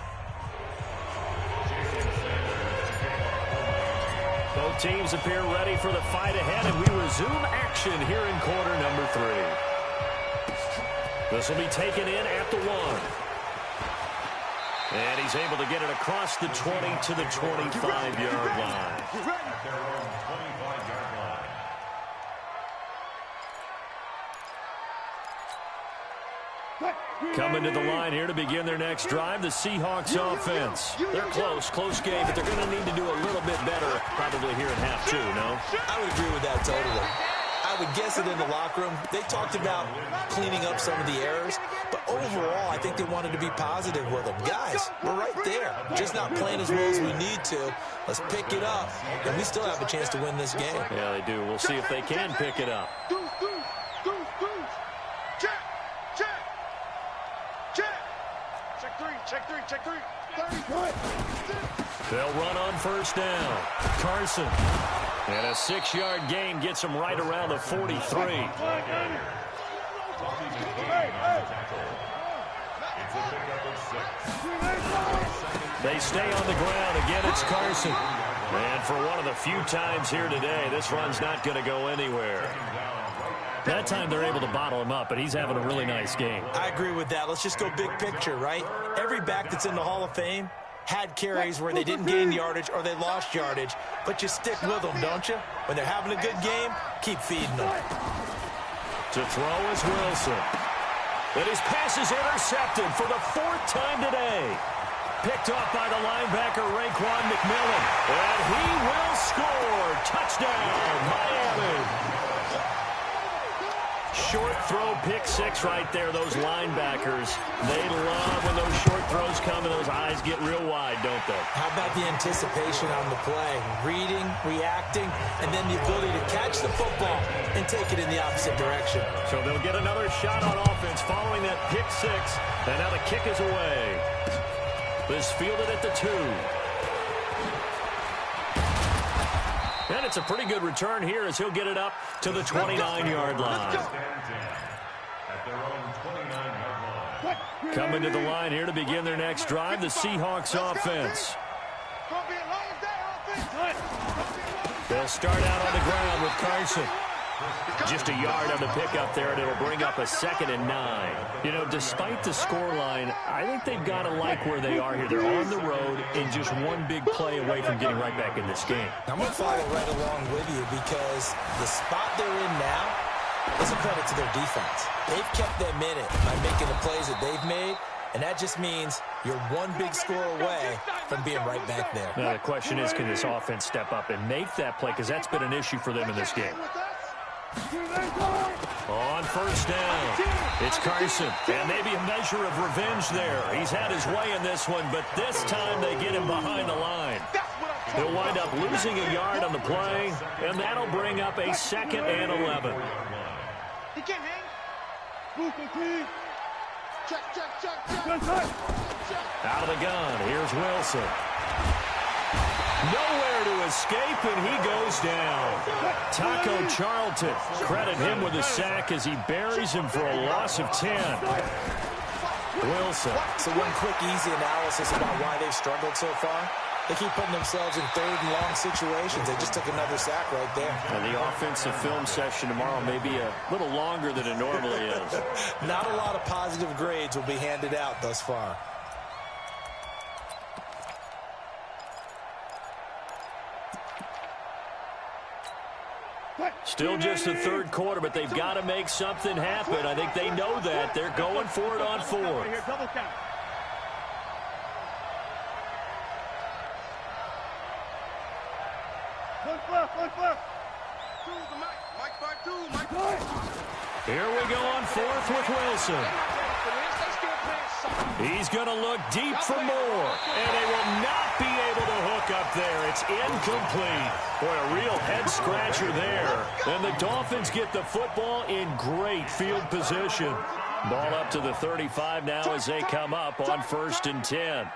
Both teams appear ready for the fight ahead, and we resume action here in quarter number 3. This will be taken in at the 1. And he's able to get it across the 20 to the 25-yard line. Coming to the line here to begin their next drive, the Seahawks offense. They're close game, but they're going to need to do a little bit better probably here in half 2, no? I would agree with that totally. I would guess it in the locker room. They talked about cleaning up some of the errors, but overall, I think they wanted to be positive with them. Guys, we're right there. Just not playing as well as we need to. Let's pick it up, and we still have a chance to win this game. Yeah, they do. We'll see if they can pick it up. Check three. They'll run on first down. Carson. And a 6-yard gain gets him right around the 43. They stay on the ground. Again, it's Carson. And for one of the few times here today, this run's not going to go anywhere. That time they're able to bottle him up, but he's having a really nice game. I agree with that. Let's just go big picture, right? Every back that's in the Hall of Fame had carries where they didn't gain yardage or they lost yardage, but you stick with them, don't you? When they're having a good game, keep feeding them. To throw is Wilson. And his pass is intercepted for the 4th time today. picked off by the linebacker, Raekwon McMillan. And he will score. Touchdown, Miami. Short throw, pick six right there, those linebackers. They love when those short throws come and those eyes get real wide, don't they? How about the anticipation on the play? Reading, reacting, and then the ability to catch the football and take it in the opposite direction. So they'll get another shot on offense following that pick six. And now the kick is away. This fielded at the 2. And it's a pretty good return here as he'll get it up to the 29-yard line. Coming to the line here to begin their next drive, the Seahawks offense. They'll start out on the ground with Carson. Just a yard on the pickup there, and it'll bring up a 2nd and 9. You know, despite the scoreline, I think they've got to like where they are here. They're on the road and just one big play away from getting right back in this game. I'm going to follow right along with you because the spot they're in now is a credit to their defense. They've kept them in it by making the plays that they've made, and that just means you're one big score away from being right back there. Now, the question is, can this offense step up and make that play? Because that's been an issue for them in this game. On first down, it's Carson, and maybe a measure of revenge there. He's had his way in this one, but this time they get him behind the line. He'll wind up losing a yard on the play, and that'll bring up a 2nd and 11. He can't hang. Check. Out of the gun, here's Wilson. Nowhere to escape, and he goes down. Taco Charlton, credit him with a sack as he buries him for a loss of 10. Wilson. So one quick, easy analysis about why they've struggled so far. They keep putting themselves in 3rd and long situations. They just took another sack right there. And the offensive film session tomorrow may be a little longer than it normally is. Not a lot of positive grades will be handed out thus far. Still just the 3rd quarter, but they've got to make something happen. I think they know that. They're going for it on 4th. Here we go on 4th with Wilson. He's going to look deep for more, and they will not be able to hook up there. It's incomplete. Boy, a real head-scratcher there. And the Dolphins get the football in great field position. Ball up to the 35 now as they come up on 1st and 10.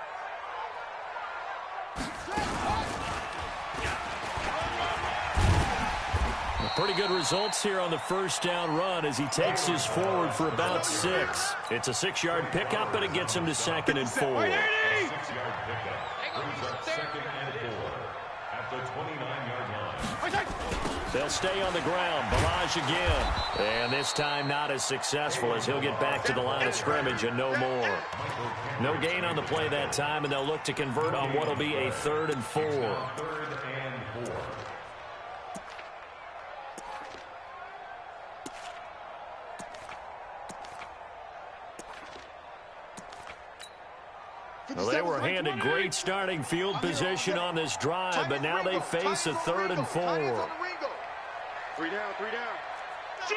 Pretty good results here on the first down run as he takes this forward for about 6. It's a 6-yard pickup, and it gets him to 2nd and 4. 6-yard pickup brings up 2nd and 4 at the 29-yard line. They'll stay on the ground. Balaj again. And this time not as successful as he'll get back to the line of scrimmage and no more. No gain on the play that time, and they'll look to convert on what will be a 3rd and 4. 3rd and 4. Well, they were handed great starting field position on this drive, but now they face a 3rd and 4. 3 down. Shoot.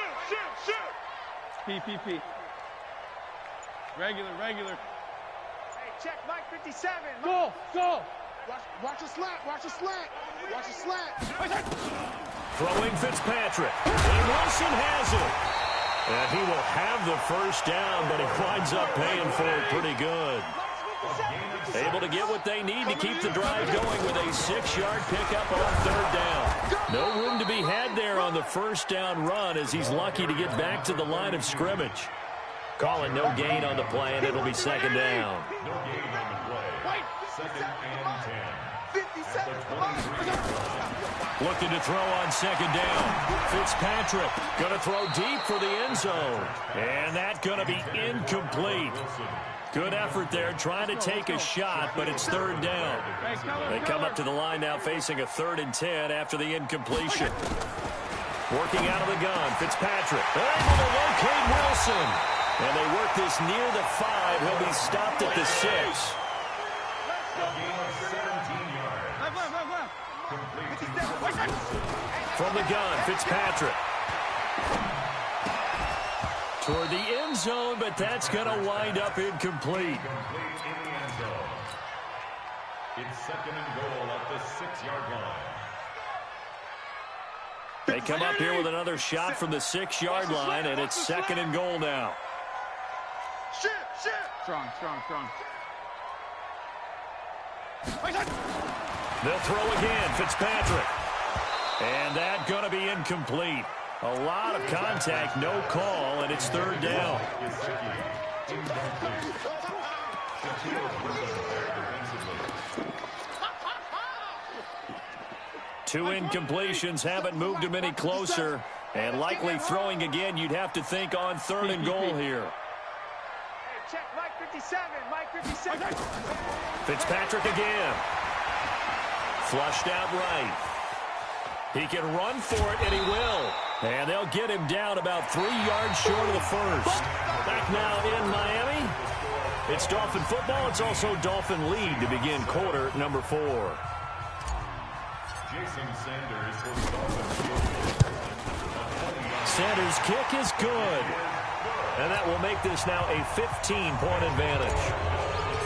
PPP. Regular. Hey, check Mike 57. Go. Watch a slant. Throwing Fitzpatrick. And Wilson has it. And he will have the first down, but he winds up paying for it pretty good. Able to get what they need to keep the drive going with a 6-yard pickup on 3rd down. No room to be had there on the first down run as he's lucky to get back to the line of scrimmage. Calling no gain on the play, and it'll be 2nd down. No gain on the play. 2nd and 10. Looking to throw on 2nd down. Fitzpatrick going to throw deep for the end zone. And that's going to be incomplete. Good effort there, trying to take a shot, but it's 3rd down. They come up to the line now facing a 3rd and 10 after the incompletion. Working out of the gun, Fitzpatrick. Able to locate Wilson. And they work this near the 5. He'll be stopped at the 6. gain of 17 yards. From the gun, Fitzpatrick. Toward the end zone, but that's going to wind up incomplete. Complete in the end zone. It's 2nd and goal at the 6-yard line. They come up here with another shot from the 6-yard line, and it's 2nd and goal now. Strong. They'll throw again, Fitzpatrick. And that's going to be incomplete. A lot of contact, no call, and it's 3rd down. Two incompletions haven't moved him any closer, and likely throwing again, you'd have to think on 3rd and goal here. Check Mike 57. Fitzpatrick again. Flushed out right. He can run for it, and he will. And they'll get him down about 3 yards short of the first. Back now in Miami. It's Dolphin football. It's also Dolphin lead to begin quarter number 4. Jason Sanders for Dolphin. Sanders' kick is good. And that will make this now a 15-point advantage.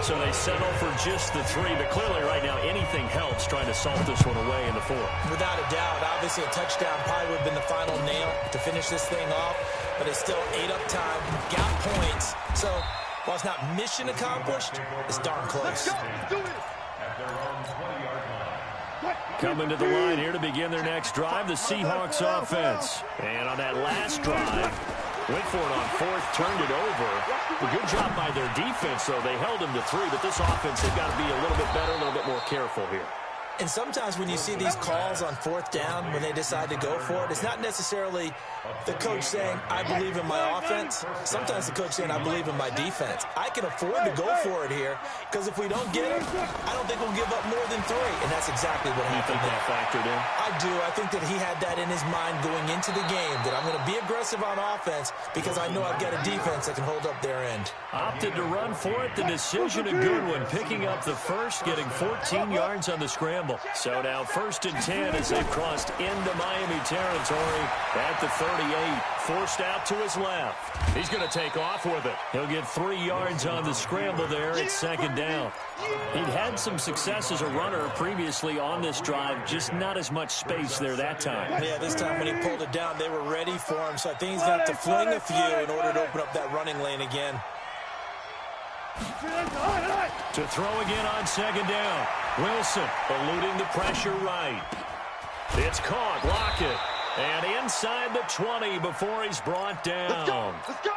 So they settle for just the 3, but clearly right now anything helps trying to salt this one away in the 4th. Without a doubt, obviously a touchdown probably would have been the final nail to finish this thing off, but it's still ate up time, got points. So while it's not mission accomplished, it's darn close. At their own 20-yard line. Coming to the line here to begin their next drive, the Seahawks offense. And on that last drive, went for it on 4th, turned it over. A good job by their defense, though. They held him to 3, but this offense, they've got to be a little bit better, a little bit more careful here. And sometimes when you see these calls on 4th down, when they decide to go for it, it's not necessarily the coach saying, I believe in my offense. Sometimes the coach saying, I believe in my defense. I can afford to go for it here, because if we don't get it, I don't think we'll give up more than 3. And that's exactly what happened there. Factored in? I do. I think that he had that in his mind going into the game, that I'm going to be aggressive on offense because I know I've got a defense that can hold up their end. Opted to run for it. The decision a good one. Picking up the first, getting 14 yards on the scramble. So now 1st and 10 as they've crossed into Miami territory at the 38. Forced out to his left. He's going to take off with it. He'll get 3 yards on the scramble there. It's 2nd down. He'd had some success as a runner previously on this drive, just not as much space there that time. Yeah, this time when he pulled it down, they were ready for him. So I think he's going to have to fling a few in order to open up that running lane again. To throw again on 2nd down. Wilson eluding the pressure right. It's caught. Lockett. And inside the 20 before he's brought down. Let's go.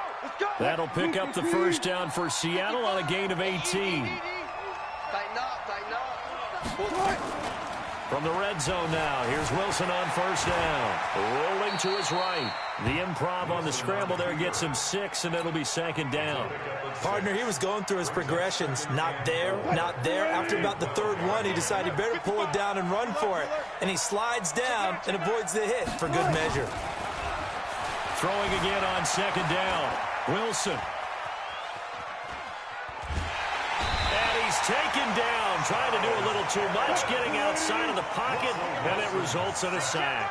That'll pick up the 1st down for Seattle on a gain of 18. Tighten up. From the red zone now, here's Wilson on 1st down. Rolling to his right. The improv on the scramble there gets him 6, and it'll be 2nd down. Partner, he was going through his progressions. Not there, not there. After about the 3rd one, he decided he better pull it down and run for it. And he slides down and avoids the hit for good measure. Throwing again on 2nd down. Wilson. And he's taken down, trying to do a little too much, getting outside of the pocket, and it results in a sack.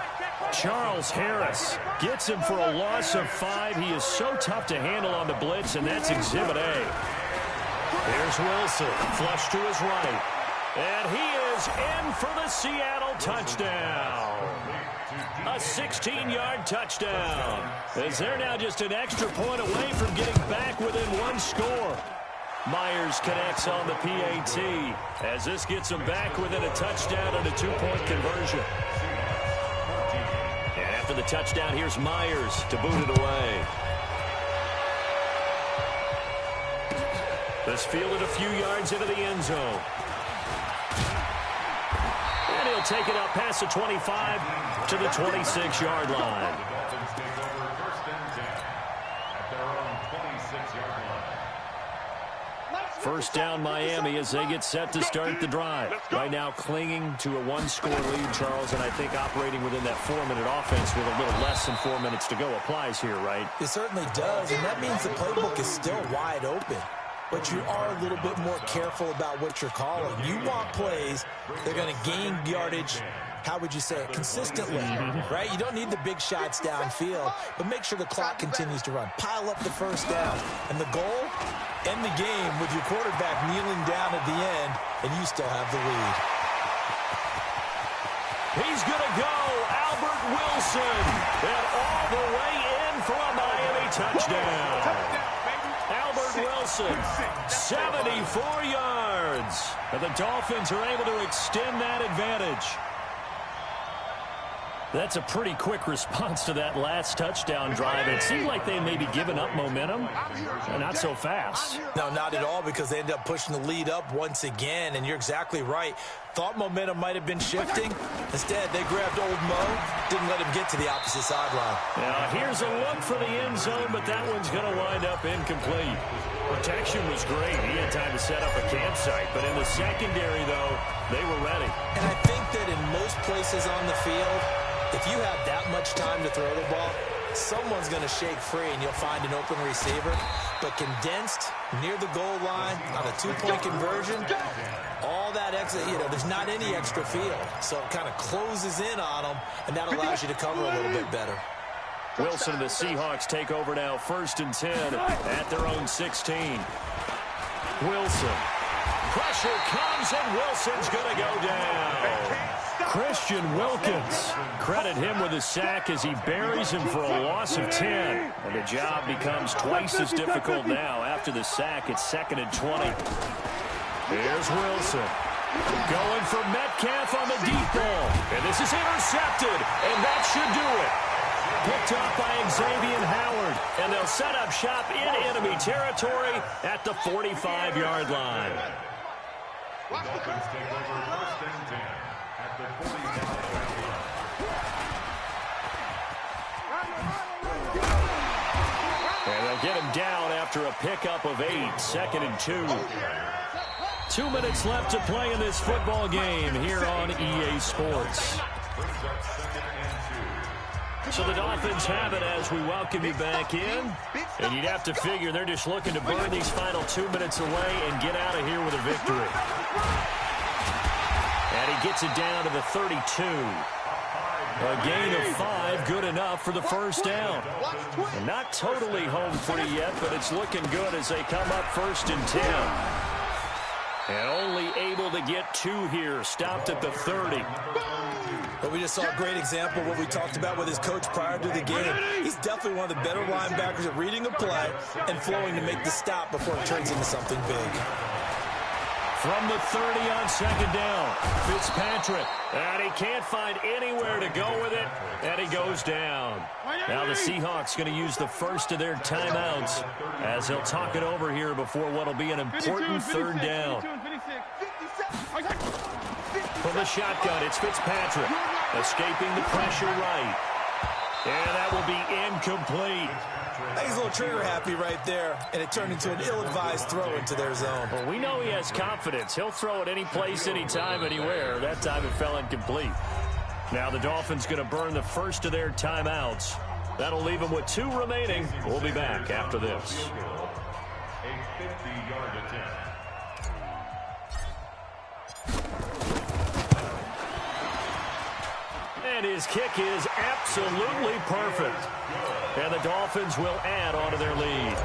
Charles Harris gets him for a loss of 5. He is so tough to handle on the blitz, and that's Exhibit A. Here's Wilson, flush to his right. And he is in for the Seattle touchdown. A 16-yard touchdown. As they're now just an extra point away from getting back within 1 score. Myers connects on the PAT as this gets him back within a touchdown and a 2-point conversion. And after the touchdown, here's Myers to boot it away. This fielded a few yards into the end zone. And he'll take it up past the 25 to the 26-yard line. The Dolphins take over 1st and 10 at their own 26-yard line. 1st down Miami as they get set to start the drive. Right now clinging to a 1-score lead, Charles, and I think operating within that 4-minute offense with a little less than 4 minutes to go applies here, right? It certainly does, and that means the playbook is still wide open. but you are a little bit more careful about what you're calling. You want plays that are going to gain yardage, how would you say it, consistently, right? You don't need the big shots downfield, but make sure the clock continues to run. Pile up the first down. And the goal, end the game with your quarterback kneeling down at the end, and you still have the lead. He's going to go, Albert Wilson, and all the way in for a Miami touchdown. Albert Wilson, 74 yards. And the Dolphins are able to extend that advantage. That's a pretty quick response to that last touchdown drive. It seemed like they may be giving up momentum. Not so fast. No, not at all, because they ended up pushing the lead up once again, and you're exactly right. Thought momentum might have been shifting. Instead, they grabbed old Mo, didn't let him get to the opposite sideline. Now, here's a look for the end zone, but that one's going to wind up incomplete. Protection was great. He had time to set up a campsite, but in the secondary, though, they were ready. And I think that in most places on the field, if you have that much time to throw the ball, someone's going to shake free and you'll find an open receiver. But condensed near the goal line on a two-point conversion, all that extra, there's not any extra field. So it kind of closes in on them, and that allows you to cover a little bit better. Wilson and the Seahawks take over now, 1st and 10 at their own 16. Wilson. Pressure comes, and Wilson's going to go down. Christian Wilkins, credit him with a sack as he buries him for a loss of 10. And the job becomes twice as difficult now. After the sack, it's 2nd and 20. Here's Wilson. Going for Metcalf on the deep ball. And this is intercepted, and that should do it. Picked up by Xavier Howard. And they'll set up shop in enemy territory at the 45-yard line. Dolphins take over 1st and 10 at the 45-yard line. And they'll get him down after a pickup of 8, 2nd and 2. 2 minutes left to play in this football game here on EA Sports. So the Dolphins have it as we welcome you back in. And you'd have to figure they're just looking to burn these final 2 minutes away and get out of here with a victory. And he gets it down to the 32. A gain of 5, good enough for the first down. And not totally home free yet, but it's looking good as they come up 1st and 10. And only able to get 2 here, stopped at the 30. But we just saw a great example of what we talked about with his coach prior to the game. He's definitely one of the better linebackers at reading a play and flowing to make the stop before it turns into something big. From the 30 on 2nd down, Fitzpatrick. And he can't find anywhere to go with it, and he goes down. Now the Seahawks going to use the first of their timeouts as they'll talk it over here before what will be an important 3rd down. From the shotgun, it's Fitzpatrick. Escaping the pressure right. And that will be incomplete. He's a little trigger happy right there, and it turned into an ill-advised throw into their zone. Well, we know he has confidence. He'll throw it any place, anytime, anywhere. That time it fell incomplete. Now the Dolphins going to burn the first of their timeouts. That'll leave them with 2 remaining. We'll be back after this. A 50-yard attempt. And his kick is absolutely perfect. And the Dolphins will add on to their lead.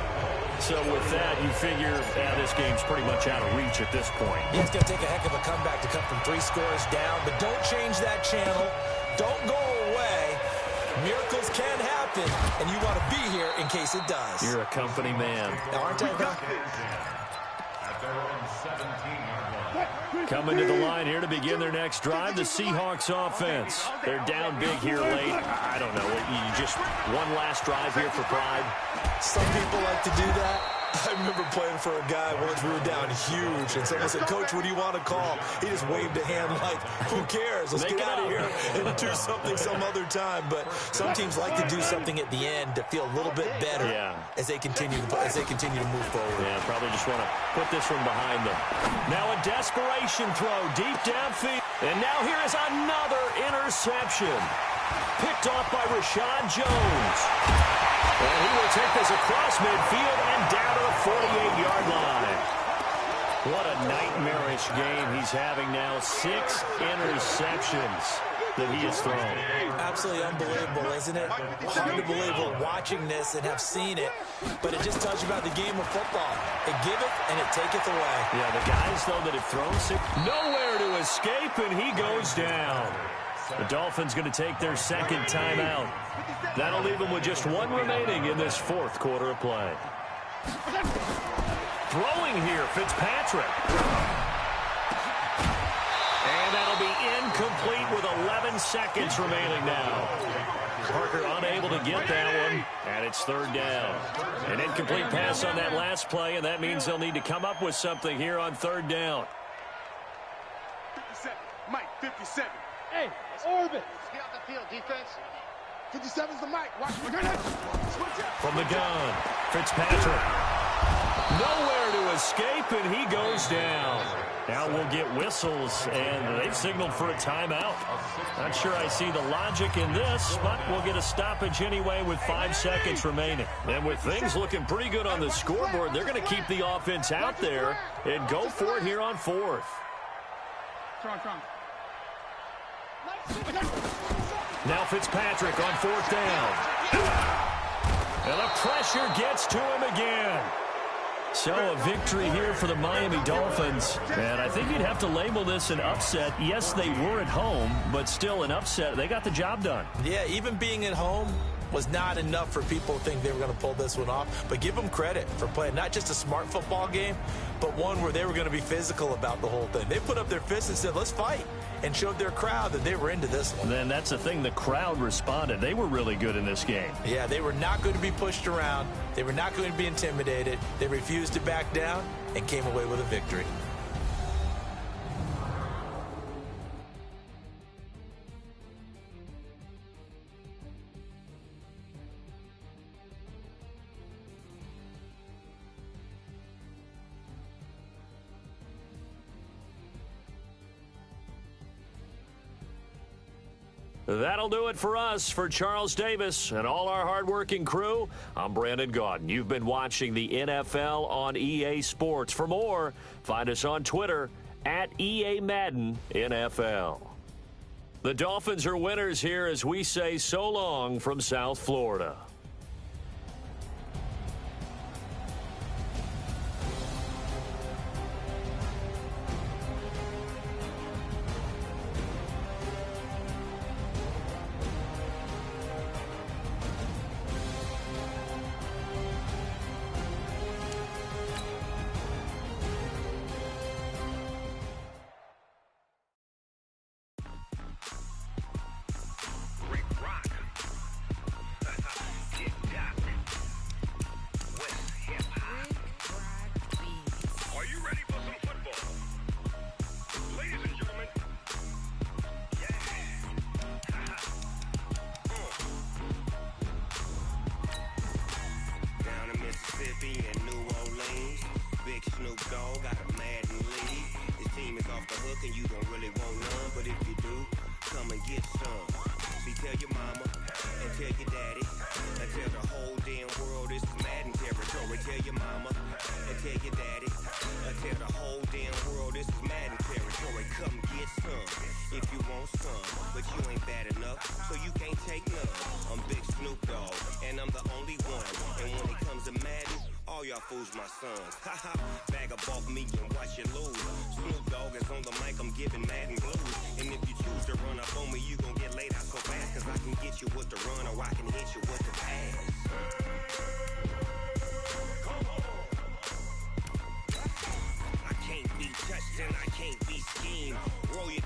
So with that, you figure this game's pretty much out of reach at this point. Yeah, it's going to take a heck of a comeback to come from 3 scores down, but don't change that channel. Don't go away. Miracles can happen, and you want to be here in case it does. You're a company man. Now, aren't I? At their own 17-yard line. Coming to the line here to begin their next drive, the Seahawks offense. They're down big here late. I don't know. You just one last drive here for pride. Some people like to do that. I remember playing for a guy once. We were down huge, and someone said, "Coach, what do you want to call?" He just waved a hand like, "Who cares? Let's get out of here and do something some other time." But some teams like to do something at the end to feel a little bit better as they continue to move forward. Yeah, probably just want to put this one behind them. Now a desperation throw deep downfield, and now here is another interception. Picked off by Rashad Jones. And he will take this across midfield and down to the 48-yard line. What a nightmarish game he's having now. 6 interceptions that he has thrown. Absolutely unbelievable, isn't it? Hard to believe we're watching this and have seen it, but it just tells you about the game of football. It giveth and it taketh away. Yeah, the guys, though, that have thrown 6, nowhere to escape, and he goes down. The Dolphins going to take their second timeout. That'll leave them with just 1 remaining in this 4th quarter of play. Throwing here, Fitzpatrick. And that'll be incomplete with 11 seconds remaining now. Parker unable to get that one, and it's 3rd down. An incomplete pass on that last play, and that means they'll need to come up with something here on 3rd down. 57, Mike, 57. Hey, Orbit. Get out the field, defense. 57's the Mike. Watch me. Switch out. From the gun, Fitzpatrick. Nowhere to escape, and he goes down. Now we'll get whistles, and they've signaled for a timeout. Not sure I see the logic in this, but we'll get a stoppage anyway with 5 seconds remaining. And with things looking pretty good on the scoreboard, they're going to keep the offense out there and go for it here on 4th. Strong. Now Fitzpatrick on 4th down. And the pressure gets to him again. So a victory here for the Miami Dolphins. And I think you'd have to label this an upset. Yes, they were at home, but still an upset. They got the job done. Yeah, even being at home was not enough for people to think they were going to pull this one off. But give them credit for playing not just a smart football game, but one where they were going to be physical about the whole thing. They put up their fists and said, let's fight, and showed their crowd that they were into this one. Then that's the thing. The crowd responded. They were really good in this game. Yeah, they were not going to be pushed around. They were not going to be intimidated. They refused to back down and came away with a victory. That'll do it for us. For Charles Davis and all our hardworking crew, I'm Brandon Gaudin. You've been watching the NFL on EA Sports. For more, find us on Twitter at EA Madden NFL. The Dolphins are winners here as we say so long from South Florida. Bag up off me and watch you lose. Snoop Dogg is on the mic, I'm giving Madden blues. And if you choose to run up on me, you gon' get laid out so fast. Cause I can get you with the run or I can hit you with the pass. I can't be touched and I can't be schemed. Roll you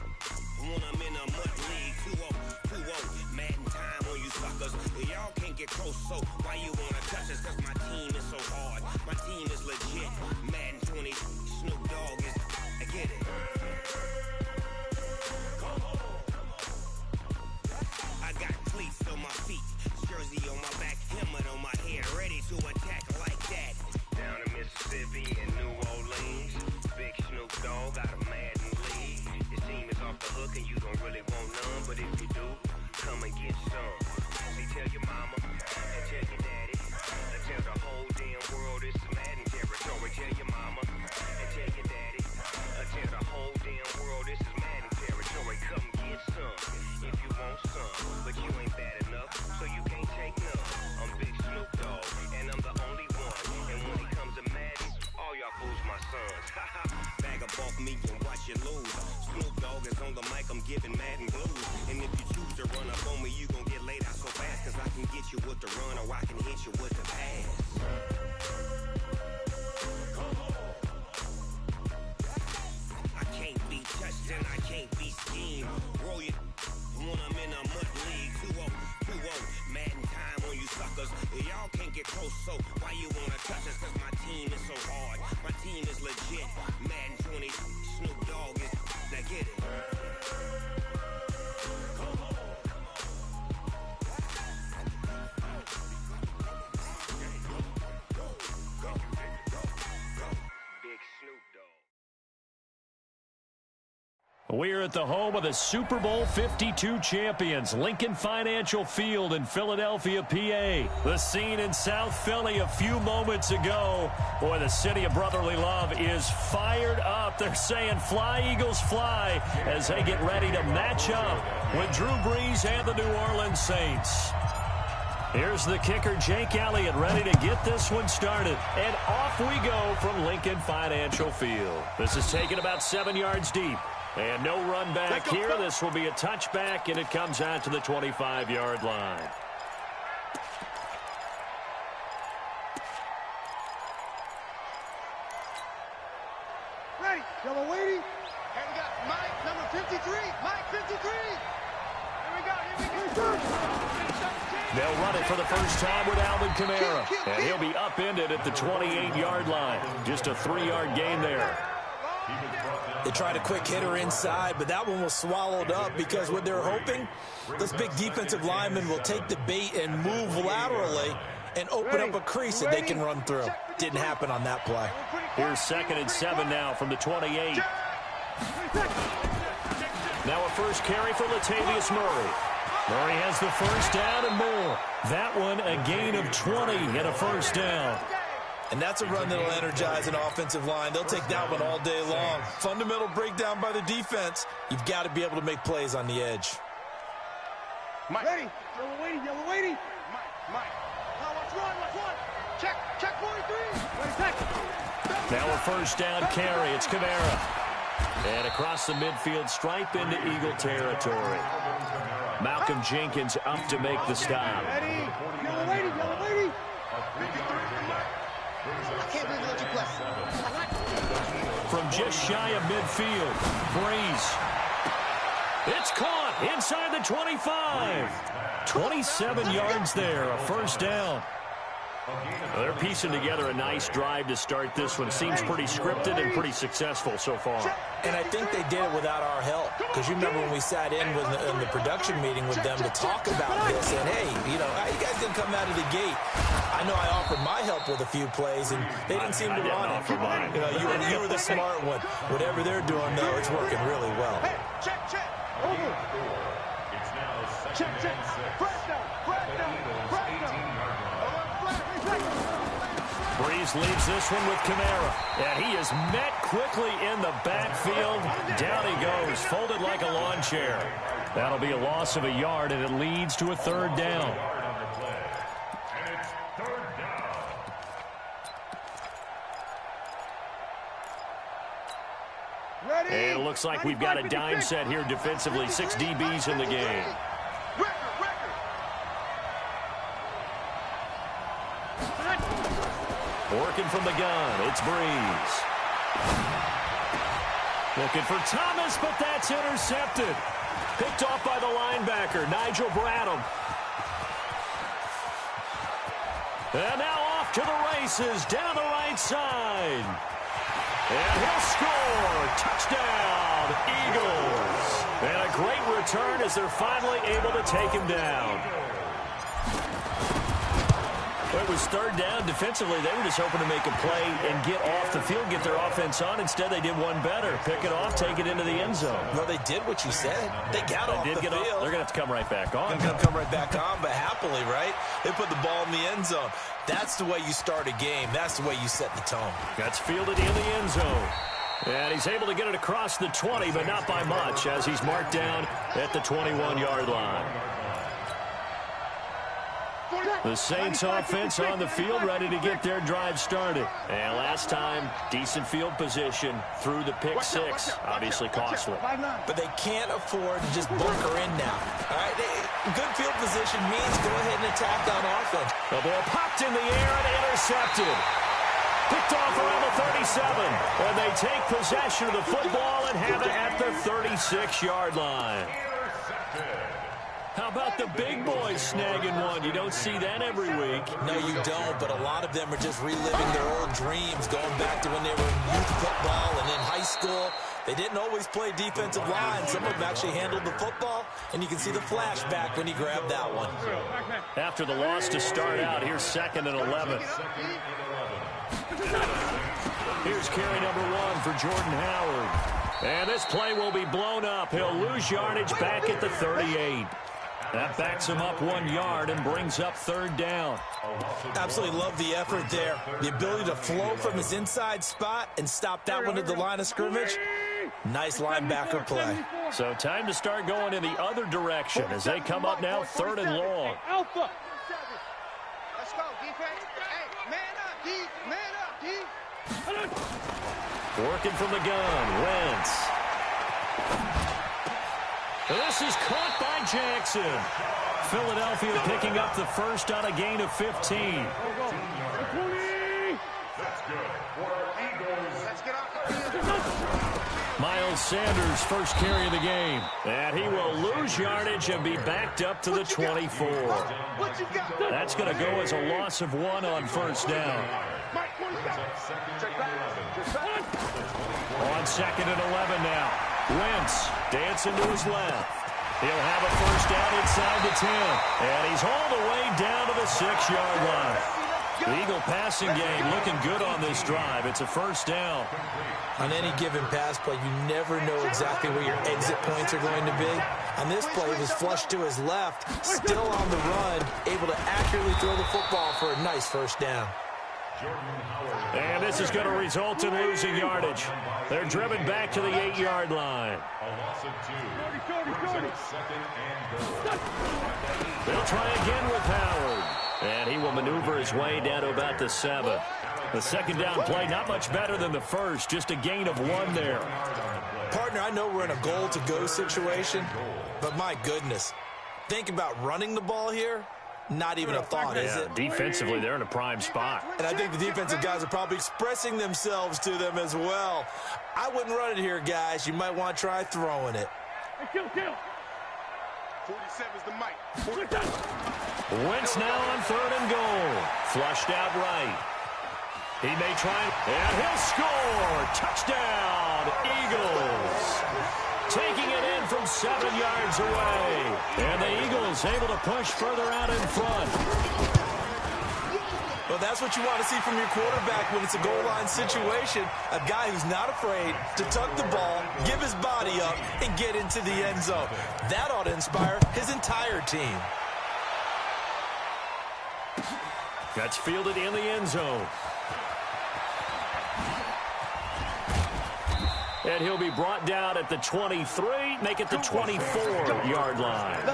when I'm in a mud league. 2-0, Madden time on you suckers. Y'all can't get close, so why you wanna touch us? Cause my team is so hard. My team is legit. Madden 20, Snoop Dogg is, I get it. I got cleats on my feet, jersey on my back, helmet on my head, ready to attack like that. Down in Mississippi and New Orleans, big Snoop Dogg got a Madden league. Your team is off the hook and you don't really want none, but if you do, come and get get some. See, tell your mama and tell your daddy. And tell the whole damn world it's Madden territory. Tell your mama and tell your daddy. Tell the whole damn world this is Madden territory. Come get some if you want some. But you ain't bad enough, so you can't take none. I'm Big Snoop Dogg, and I'm the only one. And when it comes to Madden, all y'all fools my sons. Bag up off me and watch you lose. Snoop Dogg is on the mic, I'm giving Madden blues. And if you choose to run up on me, you gon' get laid out so fast. Cause I can get you with the run or I can hit you with the pass. I can't be touched and I can't be schemed. Roll you when I'm in a mud league. 2-0, Madden time on you suckers. Y'all can't get close, so why you wanna touch us? Cause my team is so hard. My team is legit. Madden 20, Snoop Dogg is, now get it. Big Snoop Dogg. We're at the home of the Super Bowl 52 champions, Lincoln Financial Field in Philadelphia, PA. The scene in South Philly a few moments ago. Boy, the city of brotherly love is fired up. They're saying fly, Eagles, fly, as they get ready to match up with Drew Brees and the New Orleans Saints. Here's the kicker, Jake Elliott, ready to get this one started. And off we go from Lincoln Financial Field. This is taken about 7 yards deep. And no run back here. This will be a touchback, and it comes out to the 25-yard line. Ready. Yellow waiting. And we got Mike, number 53. Mike, 53. Here we go. They'll run it for the first time with Alvin Kamara. And he'll be upended at the 28-yard line. Just a 3-yard gain there. They tried a quick hitter inside, but that one was swallowed up because what they're hoping, this big defensive lineman will take the bait and move laterally and open up a crease that they can run through. Didn't happen on that play. Here's 2nd and 7 now from the 28. Now a first carry for Latavius Murray. Murray has the first down and more. That one a gain of 20 and a first down. And that's a run that'll energize an offensive line. They'll take that one all day long. Fundamental breakdown by the defense. You've got to be able to make plays on the edge. Mike. Ready. Yellow waiting. Yellow waiting. Mike. Now watch run. Check 43. Wait a second. Now a first down carry. It's Kamara. And across the midfield stripe into Eagle territory. Malcolm Jenkins up to make the stop. Ready. Yellow waiting. I can't believe that you play. From just shy of midfield, Brees. It's caught inside the 25. 27 yards there, a first down. Well, they're piecing together a nice drive to start this one. Seems pretty scripted and pretty successful so far. And I think they did it without our help. Because you remember when we sat in the production meeting with them to talk about this. And, hey, how you guys didn't come out of the gate? I know I offered my help with a few plays, and they didn't seem to want it. You were the smart one. Whatever they're doing, though, it's working really well. Hey, check. Over. It's now Check. Press down. Brees leaves this one with Kamara. And he is met quickly in the backfield. Down he goes, folded like a lawn chair. That'll be a loss of a yard, and it leads to a third down. And it's third down. Ready. And it looks like we've got a dime set here defensively. 6 DBs in the game. Working from the gun, it's Brees. Looking for Thomas, but that's intercepted. Picked off by the linebacker, Nigel Bradham. And now off to the races, down the right side. And he'll score. Touchdown, Eagles. And a great return as they're finally able to take him down. It was third down. Defensively, they were just hoping to make a play and get off the field, get their offense on. Instead, they did one better. Pick it off, take it into the end zone. Well, they did what you said. They got off the field. They're going to have to come right back on. They're going to come right back on, but happily, right? They put the ball in the end zone. That's the way you start a game. That's the way you set the tone. That's fielded in the end zone. And he's able to get it across the 20, but not by much, as he's marked down at the 21-yard line. The Saints offense on the field, ready to get their drive started. And last time, decent field position through the pick six. Obviously costly. But they can't afford to just bunker in now. All right, good field position means go ahead and attack on offense. The ball popped in the air and intercepted. Picked off around the 37. And they take possession of the football and have it at the 36-yard line. How about the big boys snagging one? You don't see that every week. No, you don't, but a lot of them are just reliving their old dreams, going back to when they were in youth football and in high school. They didn't always play defensive line. Some of them actually handled the football, and you can see the flashback when he grabbed that one. After the loss to start out, here's 2nd and 11. Here's carry number 1 for Jordan Howard. And this play will be blown up. He'll lose yardage back at the 38. That backs him up 1 yard and brings up 3rd down. Absolutely love the effort there. The ability to flow from his inside spot and stop that one at the line of scrimmage. Nice linebacker play. So time to start going in the other direction as they come up now 3rd and long. Alpha. Let's go, defense. Hey, man up, D. Man up, D. Working from the gun, Wentz. This is caught by Jackson. Philadelphia picking up the first on a gain of 15. Miles Sanders first carry of the game. And he will lose yardage and be backed up to the 24. That's going to go as a loss of 1 on 1st down. On 2nd and 11 now. Wentz dancing to his left. He'll have a first down inside the 10. And he's all the way down to the 6-yard line. The Eagle passing game looking good on this drive. It's a first down. On any given pass play, you never know exactly where your exit points are going to be. On this play, he was flushed to his left, still on the run, able to accurately throw the football for a nice first down. And this is going to result in losing yardage. They're driven back to the 8-yard line. They'll try again with Howard. And he will maneuver his way down to about the 7. The 2nd down play, not much better than the first. Just a gain of 1 there. Partner, I know we're in a goal-to-go situation, but my goodness. Think about running the ball here. Not even a thought, is it? Defensively, they're in a prime spot. And I think the defensive guys are probably expressing themselves to them as well. I wouldn't run it here, guys. You might want to try throwing it. Hey, kill. 47's the mic. Wentz now on 3rd and goal. Flushed out right. He may try, and he'll score. Touchdown, Eagles. Taking it in from 7 yards away. And the Eagles able to push further out in front. Well, that's what you want to see from your quarterback when it's a goal line situation. A guy who's not afraid to tuck the ball, give his body up, and get into the end zone. That ought to inspire his entire team. That's fielded in the end zone. And he'll be brought down at the 23, make it the 24-yard line.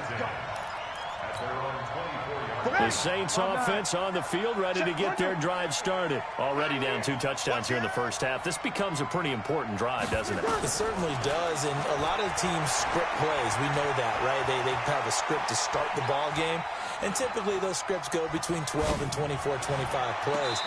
The Saints offense on the field, ready to get their drive started. Already down 2 touchdowns here in the first half. This becomes a pretty important drive, doesn't it? It certainly does, and a lot of teams script plays. We know that, right? They have a script to start the ball game, and typically those scripts go between 12 and 24, 25 plays.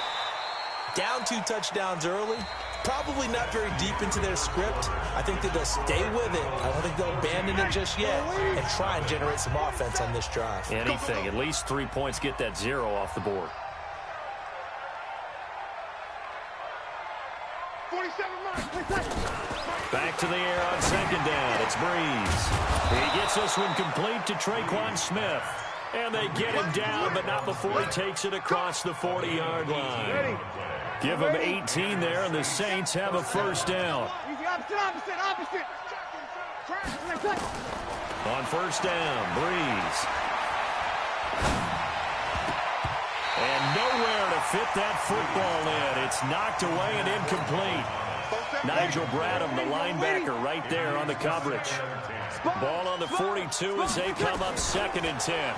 Down 2 touchdowns early, probably not very deep into their script. I think that they'll stay with it. I don't think they'll abandon it just yet and try and generate some offense on this drive. Anything, at least 3 points, get that 0 off the board. 47 Back to the air on 2nd down. It's Breeze. He gets this one complete to Traquan Smith. And they get him down, but not before he takes it across the 40-yard line. Give him 18 there, and the Saints have a first down. Opposite. On first down, Breeze. And nowhere to fit that football in. It's knocked away and incomplete. Nigel Bradham, the linebacker, right there on the coverage. Ball on the 42 as they come up 2nd and 10.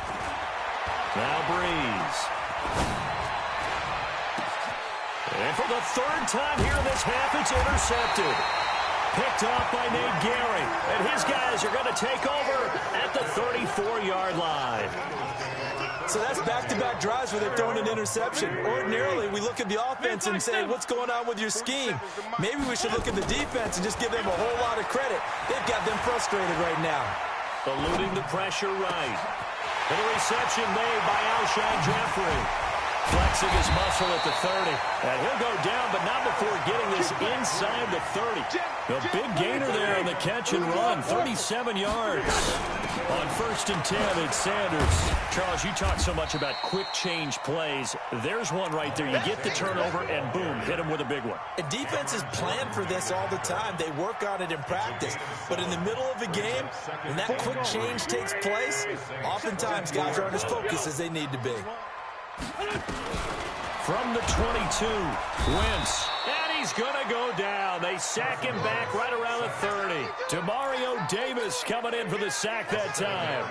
Now Breeze. And for the 3rd time here in this half, it's intercepted. Picked off by Nate Gehring. And his guys are going to take over at the 34-yard line. So that's back-to-back drives where they're throwing an interception. Ordinarily, we look at the offense and say, what's going on with your scheme? Maybe we should look at the defense and just give them a whole lot of credit. They've got them frustrated right now. Eluding the pressure right. And the reception made by Alshon Jeffrey. Flexing his muscle at the 30. And he'll go down, but not before getting this inside the 30. The big gainer there on the catch and run, 37 yards. On 1st and 10, it's Sanders. Charles, you talk so much about quick change plays. There's one right there. You get the turnover, and boom, hit him with a big one. And defenses plan for this all the time. They work on it in practice. But in the middle of a game, when that quick change takes place, oftentimes guys aren't as focused as they need to be. From the 22, Wentz. And he's going to go down. They sack him back right around the 30. Demario Davis coming in for the sack that time.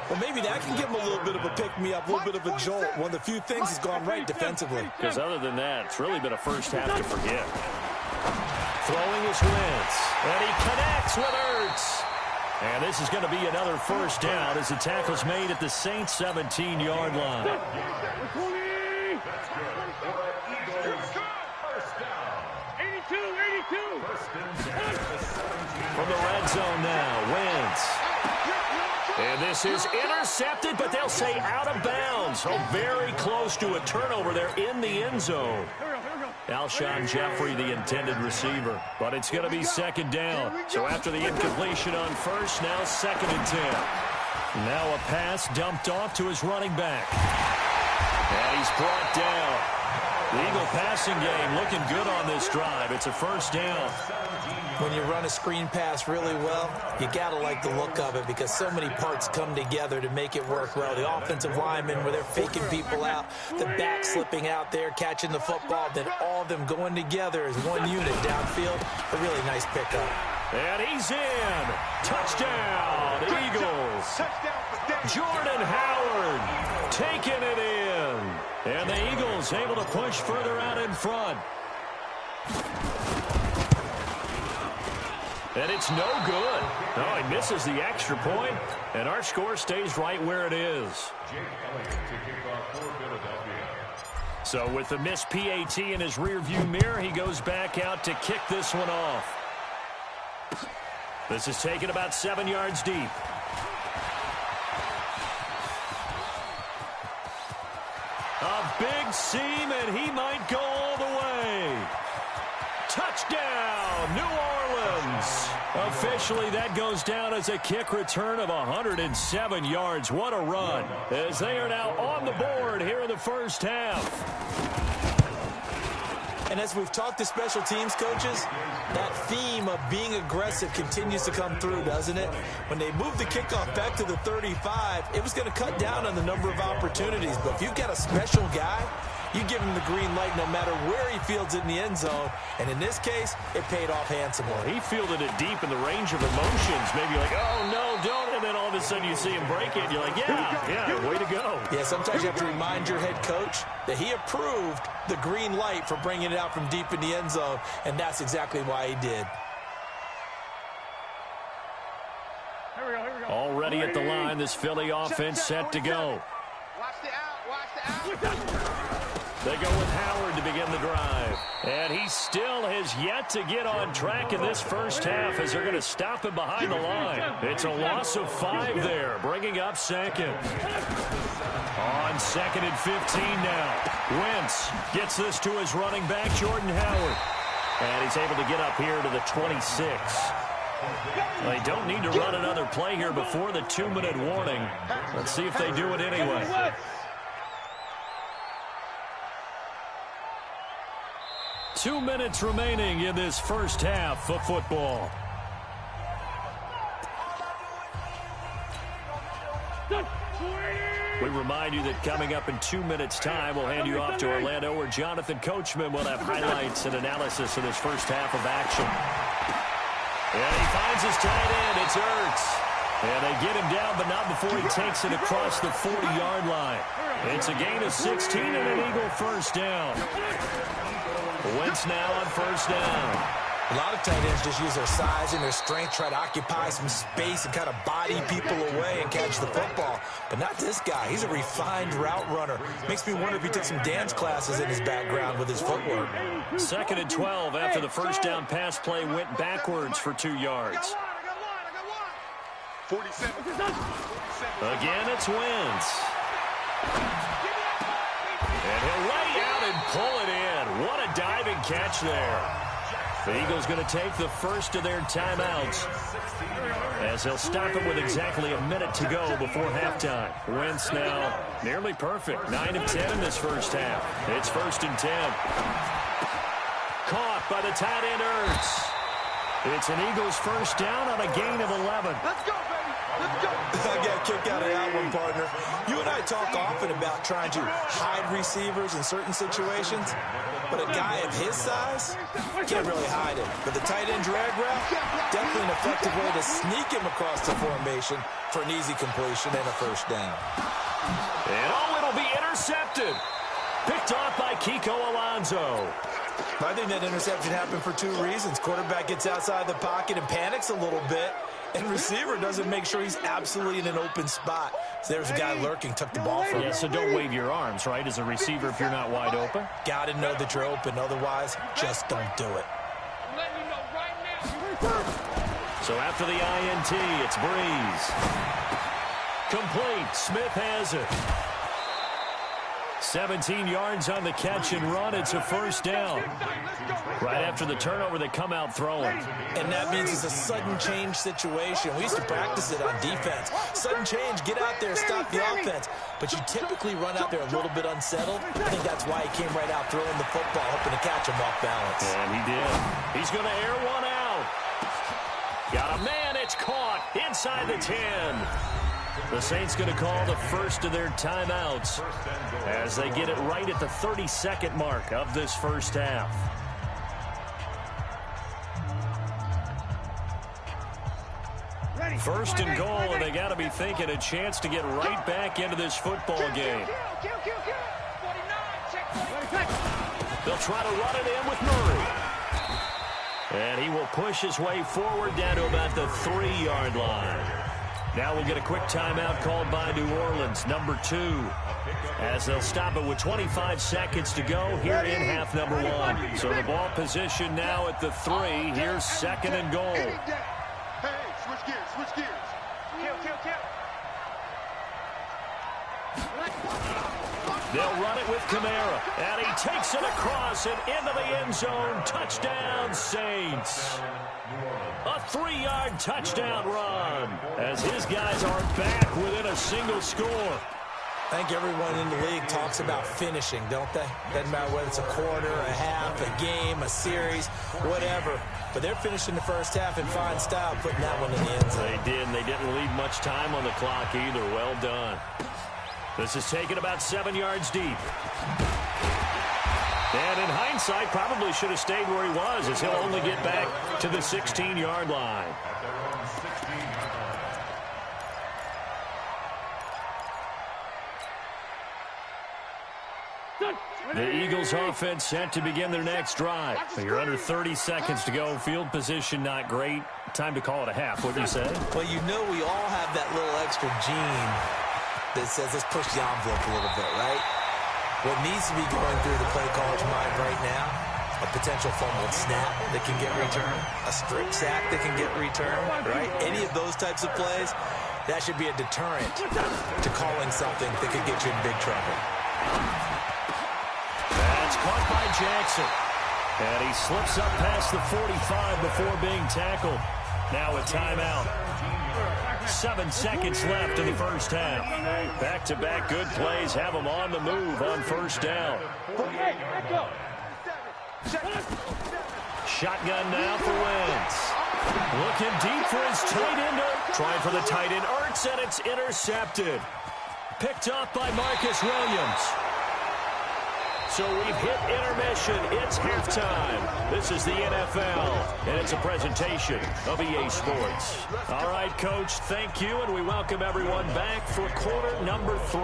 Well, maybe that can give him a little bit of a pick-me-up, a little bit of a jolt. One of the few things has gone right defensively. Because other than that, it's really been a first half to forget. Throwing is Wentz. And he connects with Ertz. And this is going to be another first down as the tackle's made at the Saints' 17-yard line. From the red zone now, Wentz. And this is intercepted, but they'll say out of bounds. So very close to a turnover there in the end zone. Alshon Jeffrey, the intended receiver. But it's going to be 2nd down. So after the incompletion on first, now 2nd and 10. Now a pass dumped off to his running back. And he's brought down. The Eagle passing game looking good on this drive. It's a first down. When you run a screen pass really well, you got to like the look of it because so many parts come together to make it work well. The offensive linemen, where they're faking people out, the back slipping out there, catching the football, then all of them going together as one unit downfield. A really nice pickup. And he's in. Touchdown, Eagles. Jordan Howard taking it in. And the Eagles able to push further out in front. And it's no good. Oh, he misses the extra point, and our score stays right where it is. So with the missed PAT in his rearview mirror, he goes back out to kick this one off. This is taken about 7 yards deep. A big seam, and he might go all the way. Touchdown, New Orleans. Officially, that goes down as a kick return of 107 yards. What a run, as they are now on the board here in the first half. And as we've talked to special teams coaches, that theme of being aggressive continues to come through, doesn't it? When they moved the kickoff back to the 35, it was going to cut down on the number of opportunities. But if you've got a special guy, you give him the green light no matter where he fields it in the end zone. And in this case, it paid off handsomely. Well, he fielded it deep in the range of emotions. Maybe you're like, oh, no, don't. And then all of a sudden you see him break it. And you're like, yeah, way to go. Yeah, sometimes you have to remind your head coach that he approved the green light for bringing it out from deep in the end zone. And that's exactly why he did. Already at the line, this Philly offense set to go. Watch the out, watch the out. They go with Howard to begin the drive. And he still has yet to get on track in this first half as they're going to stop him behind the line. It's a loss of 5 there, bringing up second. On 2nd and 15 now. Wentz gets this to his running back, Jordan Howard. And he's able to get up here to the 26. They don't need to run another play here before the 2-minute warning. Let's see if they do it anyway. 2 minutes remaining in this first half of football. We remind you that coming up in 2 minutes' time, we'll hand you off to Orlando, where Jonathan Coachman will have highlights and analysis of this first half of action. And he finds his tight end. It's Ertz. And they get him down, but not before he takes it across the 40-yard line. It's a gain of 16 and an Eagle first down. Wentz now on first down. A lot of tight ends just use their size and their strength, try to occupy some space and kind of body people away and catch the football. But not this guy. He's a refined route runner. Makes me wonder if he took some dance classes in his background with his footwork. 2nd and 12 after the first down pass play went backwards for 2 yards. 47. Again, it's Wentz. And he'll lay out and pull it in. What a diving catch there. The Eagles going to take the first of their timeouts as they'll stop it with exactly a minute to go before halftime. Wentz now nearly perfect. 9 of 10 in this first half. It's 1st and 10. Caught by the tight end Ertz. It's an Eagles first down on a gain of 11. Let's go, baby. Let's go. I got a kick out of that one, partner. You and I talk often about trying to hide receivers in certain situations. But a guy of his size can't really hide him. But the tight end drag route, definitely an effective way to sneak him across the formation for an easy completion and a first down. And it'll be intercepted. Picked off by Kiko Alonso. I think that interception happened for 2 reasons. Quarterback gets outside the pocket and panics a little bit. And receiver doesn't make sure he's absolutely in an open spot. So there's a guy lurking, took the ball from him. Yeah, so don't wave your arms, right, as a receiver if you're not wide open. Got to know that you're open. Otherwise, just don't do it. So after the INT, it's Breeze. Complete. Smith has it. 17 yards on the catch and run. It's a first down. Right after the turnover, they come out throwing. And that means it's a sudden change situation. We used to practice it on defense. Sudden change, get out there, stop the offense. But you typically run out there a little bit unsettled. I think that's why he came right out throwing the football, hoping to catch him off balance. And he did. He's going to air one out. Got a man. It's caught inside the 10. The Saints going to call the first of their timeouts as they get it right at the 32nd mark of this first half. First and goal, and they got to be thinking a chance to get right back into this football game. They'll try to run it in with Murray. And he will push his way forward down to about the 3-yard line. Now we'll get a quick timeout called by New Orleans, number 2, as they'll stop it with 25 seconds to go here in half number 1. So the ball position now at the 3. Here's 2nd and goal. Hey, switch gears, switch gears. Kill. They'll run it with Kamara, and he takes it across and into the end zone. Touchdown, Saints. A 3-yard touchdown run as his guys are back within a single score. I think everyone in the league talks about finishing, don't they? Doesn't matter whether it's a quarter, a half, a game, a series, whatever. But they're finishing the first half in fine style, putting that one in the end zone. They did, and they didn't leave much time on the clock either. Well done. This is taken about 7 yards deep. And in hindsight, probably should have stayed where he was, as he'll only get back to the 16-yard line. The Eagles offense set to begin their next drive. You're under 30 seconds to go. Field position not great. Time to call it a half, wouldn't you say? Well, you know we all have that little extra gene that says let's push the envelope a little bit, right? What needs to be going through the play caller's mind right now, a potential fumbled snap that can get returned, a strip sack that can get returned, right? Any of those types of plays, that should be a deterrent to calling something that could get you in big trouble. That's caught by Jackson. And he slips up past the 45 before being tackled. Now a timeout. 7 seconds left in the first half. Back-to-back good plays have them on the move on first down. Shotgun now for Wentz. Looking deep for his tight end. Trying for the tight end. Ertz, and it's intercepted. Picked off by Marcus Williams. So we've hit intermission. It's halftime. This is the NFL, and it's a presentation of EA Sports. All right, Coach, thank you, and we welcome everyone back for quarter number 3.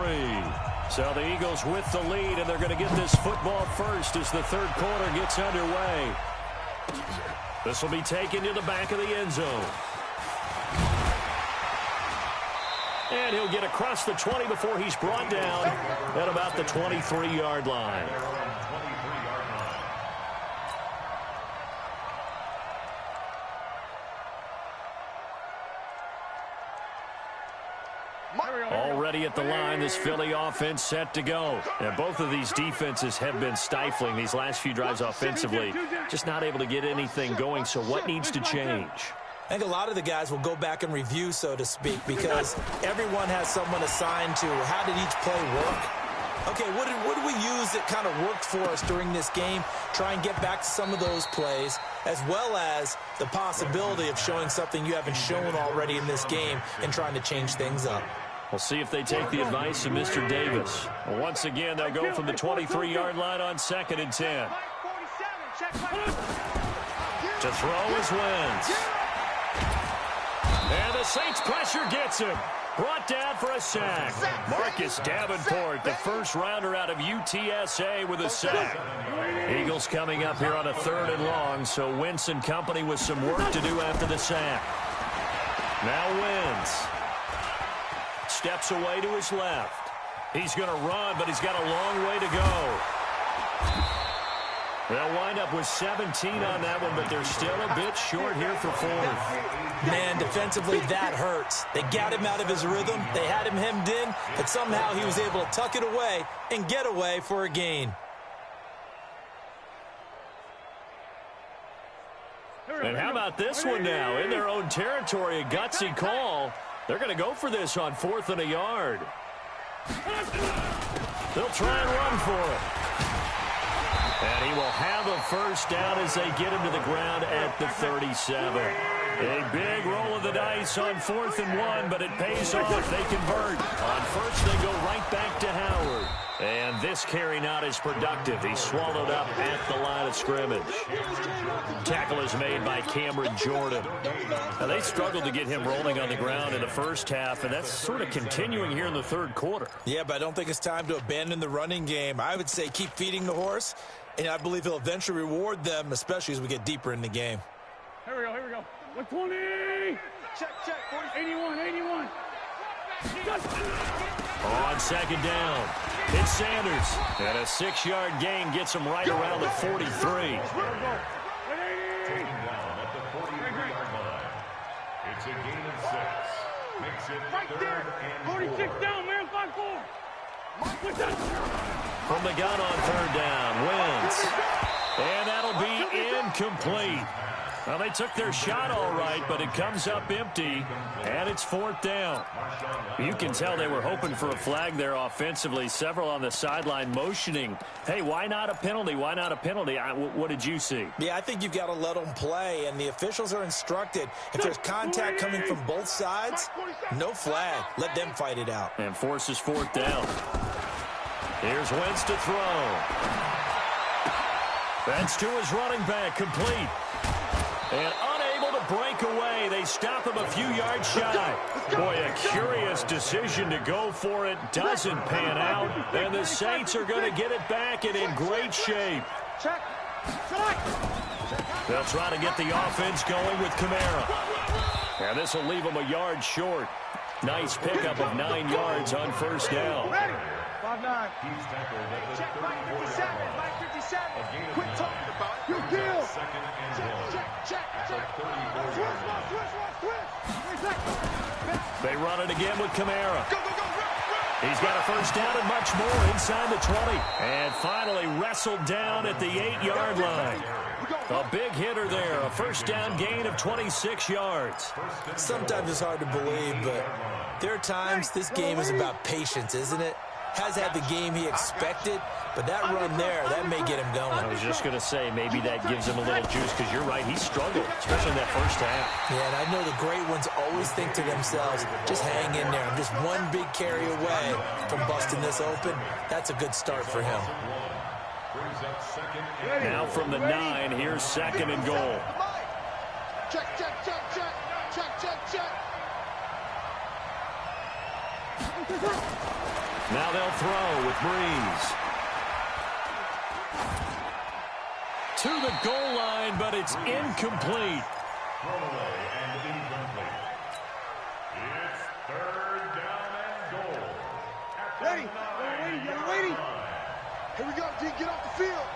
So the Eagles with the lead, and they're going to get this football first as the third quarter gets underway. This will be taken to the back of the end zone. And he'll get across the 20 before he's brought down at about the 23-yard line. Already at the line, this Philly offense set to go. And both of these defenses have been stifling these last few drives offensively. Just not able to get anything going, so what needs to change? I think a lot of the guys will go back and review, so to speak, because everyone has someone assigned to how did each play work. Okay, what did we use that kind of worked for us during this game? Try and get back to some of those plays, as well as the possibility of showing something you haven't shown already in this game and trying to change things up. We'll see if they take the advice of Mr. Davis. Well, once again, they'll go from the 23-yard line on 2nd and 10. To throw is Wentz. And the Saints pressure gets him. Brought down for a sack. Marcus Davenport, the first rounder out of UTSA, with a sack. Eagles coming up here on a 3rd and long, so Wentz and company with some work to do after the sack. Now Wentz steps away to his left. He's going to run, but he's got a long way to go. They'll wind up with 17 on that one, but they're still a bit short here for 4th. Man, defensively, that hurts. They got him out of his rhythm. They had him hemmed in, but somehow he was able to tuck it away and get away for a gain. And how about this one now? In their own territory, a gutsy call. They're going to go for this on 4th and a yard. They'll try and run for it. And he will have a first down as they get him to the ground at the 37. A big roll of the dice on 4th and 1, but it pays off. They convert. On first, they go right back to Howard. And this carry not as productive. He's swallowed up at the line of scrimmage. Tackle is made by Cameron Jordan. Now, they struggled to get him rolling on the ground in the first half, and that's sort of continuing here in the 3rd quarter. Yeah, but I don't think it's time to abandon the running game. I would say keep feeding the horse, and I believe he'll eventually reward them, especially as we get deeper in the game. Here we go. 120. Check. 81. On 2nd down, it's Sanders. And a 6-yard gain gets him right around the 43. Taken down at the 43-yard line. It's a gain of 6. Makes it Right 3rd there. and 46 4. down, man. 5-4. From the gun on 3rd down, Wentz. And that'll be incomplete. Well, they took their shot all right, but it comes up empty, and it's 4th down. You can tell they were hoping for a flag there offensively. Several on the sideline motioning, hey, why not a penalty? Why not a penalty? What did you see? Yeah, I think you've got to let them play, and the officials are instructed. If there's contact coming from both sides, no flag. Let them fight it out. And forces 4th down. Here's Wentz to throw. That's to his running back, complete. And unable to break away. They stop him a few yards shy. Boy, a curious decision to go for it. Doesn't pan out. And the Saints are going to get it back and in great shape. They'll try to get the offense going with Kamara. And this will leave them a yard short. Nice pickup of 9 yards on 1st down. 5-9. He's tackled at the Check, 34-yard line. Mike 57. A gain of Quit 9. talking about it. Brings up 2nd and 1. Check. At the 34-yard line. Switch. They run it again with Kamara. Go. He's got a first down and much more inside the 20. And finally wrestled down at the 8-yard line. A big hitter there. A first down gain of 26 yards. Sometimes it's hard to believe, but there are times this game is about patience, isn't it? Has had the game he expected, but that run there, that may get him going. I was just going to say, maybe that gives him a little juice, because you're right, he struggled, especially in that first half. Yeah, and I know the great ones always think to themselves, just hang in there. I'm just one big carry away from busting this open. That's a good start for him. Now from the 9, here's 2nd and goal. Check, check, check, check. Check, check, check. Now they'll throw with Breeze. To the goal line, but it's incomplete. Throwaway and incomplete. It's 3rd down and goal. Ready? Y'all ready? Here we go, G. Get off the field.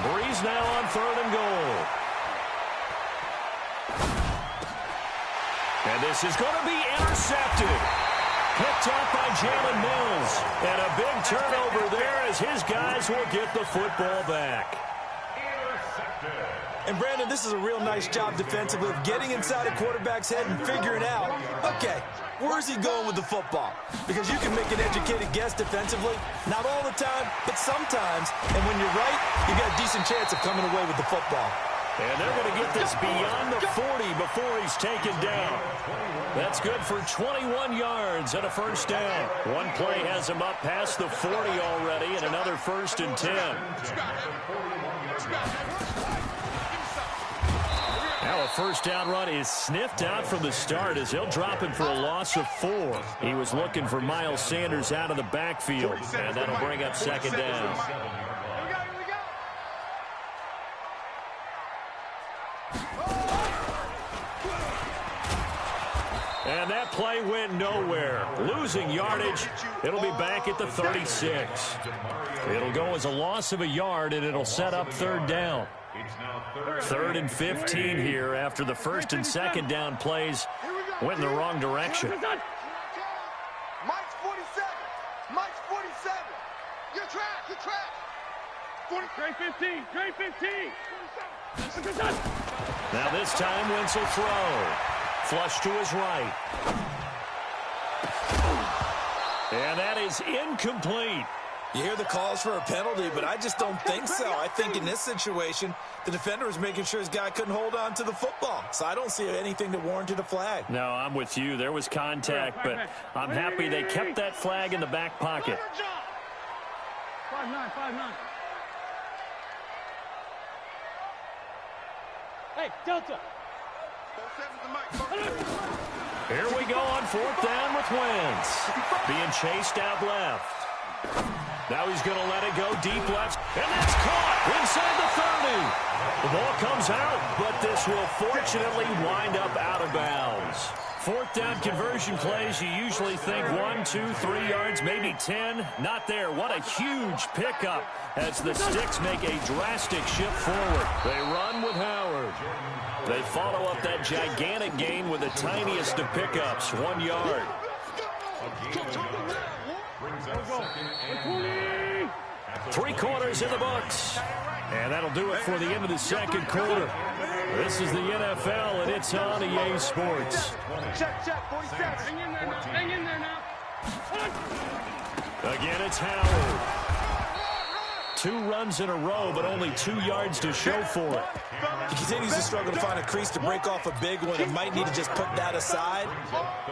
Breeze now on 3rd and goal. And this is going to be intercepted. Picked up by Jalen Mills. And a big turnover there as his guys will get the football back. Intercepted. And, Brandon, this is a real nice job defensively of getting inside a quarterback's head and figuring out, okay, where's he going with the football? Because you can make an educated guess defensively. Not all the time, but sometimes. And when you're right, you got a decent chance of coming away with the football. And they're going to get this beyond the 40 before he's taken down. That's good for 21 yards and a first down. One play has him up past the 40 already, and another 1st and 10. Now a first down run is sniffed out from the start as he'll drop him for a loss of 4. He was looking for Miles Sanders out of the backfield, and that'll bring up 2nd down. And that play went nowhere. Losing yardage. It'll be back at the 36. It'll go as a loss of a yard, and it'll set up 3rd down. 3rd and 15 here after the 1st and 2nd down plays went in the wrong direction. Mike's 47. Mike's 47. You're track. You're track. Trey 15. Trey 15. Now this time Wentz will throw. Flush to his right. And that is incomplete. You hear the calls for a penalty, but I just don't think so. I think in this situation, the defender was making sure his guy couldn't hold on to the football. So I don't see anything that warranted a flag. No, I'm with you. There was contact, but I'm happy they kept that flag in the back pocket. 5-9, 5-9. Hey, Delta. Here we go on 4th down with Wentz. Being chased out left. Now he's going to let it go deep left. And that's caught inside the 30. The ball comes out, but this will fortunately wind up out of bounds. 4th down conversion plays, you usually think 1, 2, 3 yards, maybe 10. Not there. What a huge pickup as the Sticks make a drastic shift forward. They run with Howard. They follow up that gigantic gain with the tiniest of pickups, 1 yard. Three quarters in the books. And that'll do it for the end of the 2nd quarter. This is the NFL, and it's on EA Sports. Check, check, 47. Hang in there now. Again, it's Howard. 2 runs in a row, but only 2 yards to show for it. He continues to struggle to find a crease to break off a big one and might need to just put that aside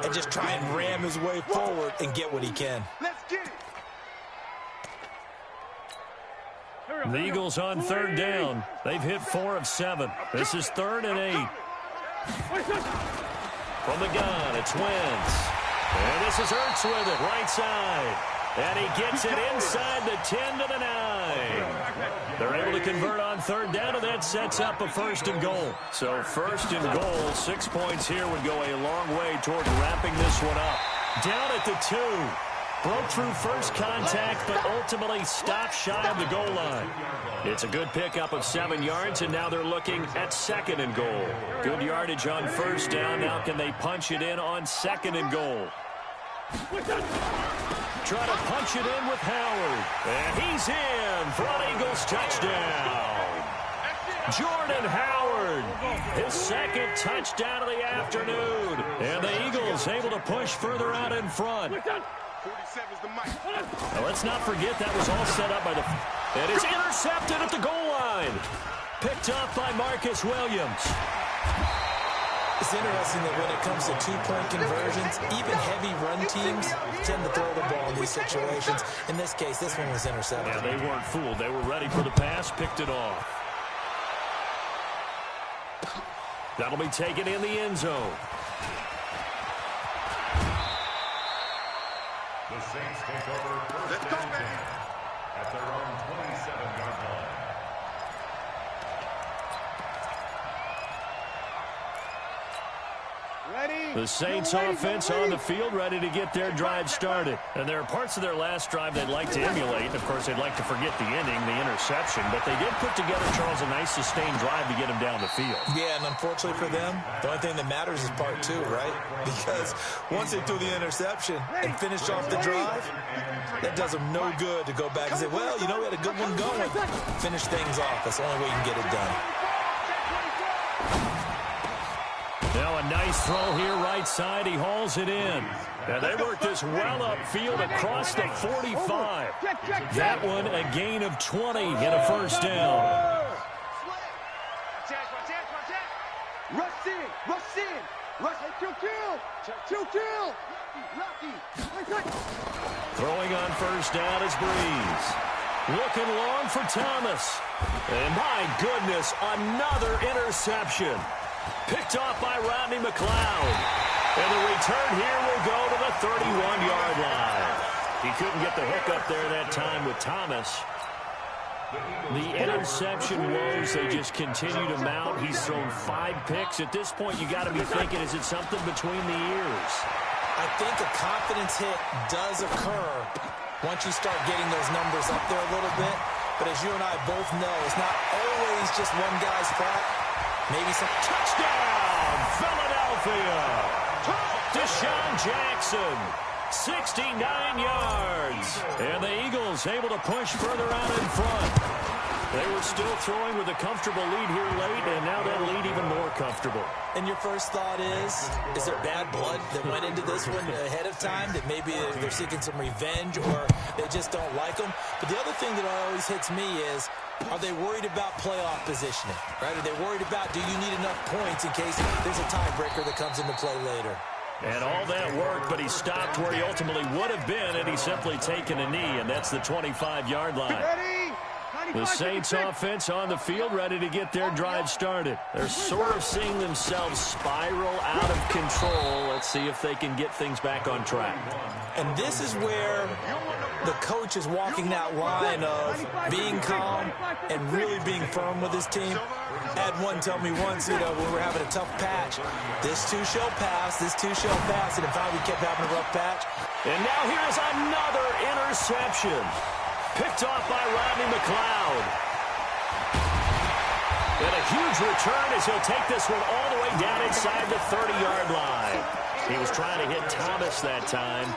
and just try and ram his way forward and get what he can. Let's get it. The Eagles on 3rd down. They've hit 4 of 7. This is 3rd and 8. From the gun, it's Wentz. And this is Ertz with it, right side. And he gets it inside the 10 to the 9. They're able to convert on 3rd down, and that sets up a 1st and goal. So 1st and goal, 6 points here would go a long way toward wrapping this one up. Down at the 2. Broke through first contact, but ultimately stopped shy of the goal line. It's a good pickup of 7 yards, and now they're looking at 2nd and goal. Good yardage on first down. Now can they punch it in on 2nd and goal? Try to punch it in with Howard. And he's in for an Eagles touchdown. Jordan Howard, his 2nd touchdown of the afternoon. And the Eagles able to push further out in front. Now, let's not forget that was all set up by the... And it's intercepted at the goal line. Picked up by Marcus Williams. It's interesting that when it comes to two-point conversions, even heavy run teams tend to throw the ball in these situations. In this case, this one was intercepted. Yeah, they weren't fooled. They were ready for the pass, picked it off. That'll be taken in the end zone. The Saints take over first and 10 at their own 27-yard line. The Saints offense on the field, ready to get their drive started. And there are parts of their last drive they'd like to emulate. Of course, they'd like to forget the ending, the interception. But they did put together, Charles, a nice sustained drive to get them down the field. Yeah, and unfortunately for them, the only thing that matters is part 2, right? Because once they threw the interception and finished off the drive, that does them no good to go back and say, well, you know, we had a good one going. Finish things off. That's the only way you can get it done. Now a nice throw here right side. He hauls it in. And they work this well upfield across the 45. That one a gain of 20 and a first down. Rush in. Rush in. Rush in. Kill. Throwing on first down is Breeze. Looking long for Thomas. And my goodness, another interception. Picked off by Rodney McLeod. And the return here will go to the 31-yard line. He couldn't get the hook up there that time with Thomas. The interception woes, they just continue to mount. He's thrown 5 picks. At this point, you got to be thinking, is it something between the ears? I think a confidence hit does occur once you start getting those numbers up there a little bit. But as you and I both know, it's not always just one guy's fault. Maybe some touchdown, Philadelphia. Deshaun Jackson, 69 yards. And the Eagles able to push further out in front. They were still throwing with a comfortable lead here late, and now that lead even more comfortable. And your first thought is there bad blood that went into this one ahead of time, that maybe they're seeking some revenge or they just don't like them? But the other thing that always hits me is, are they worried about playoff positioning, right? Are they worried about, do you need enough points in case there's a tiebreaker that comes into play later? And all that worked, but he stopped where he ultimately would have been, and he's simply taken a knee, and that's the 25-yard line. The Saints offense on the field, ready to get their drive started. They're sort of seeing themselves spiral out of control. Let's see if they can get things back on track. And this is where the coach is walking that line of being calm and really being firm with his team. I had one tell me once, when we were having a tough patch, this too shall pass, and then finally we kept having a rough patch. And now here is another interception. Picked off by Rodney McLeod. And a huge return as he'll take this one all the way down inside the 30-yard line. He was trying to hit Thomas that time.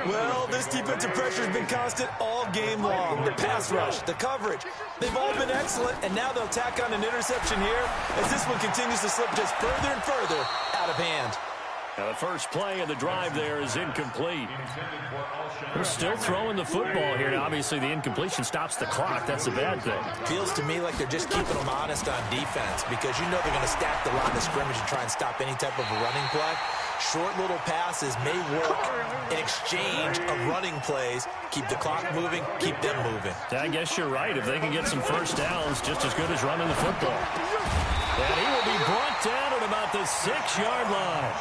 Well, this defensive pressure has been constant all game long. The pass rush, the coverage, they've all been excellent, and now they'll tack on an interception here as this one continues to slip just further and further out of hand. Now the first play of the drive there is incomplete. They're still throwing the football here. Now, obviously, the incompletion stops the clock. That's a bad thing. Feels to me like they're just keeping them honest on defense because you know they're going to stack the line of scrimmage and try and stop any type of a running play. Short little passes may work in exchange of running plays. Keep the clock moving, keep them moving. I guess you're right. If they can get some first downs, just as good as running the football. And he will be brought down at about the 6-yard line.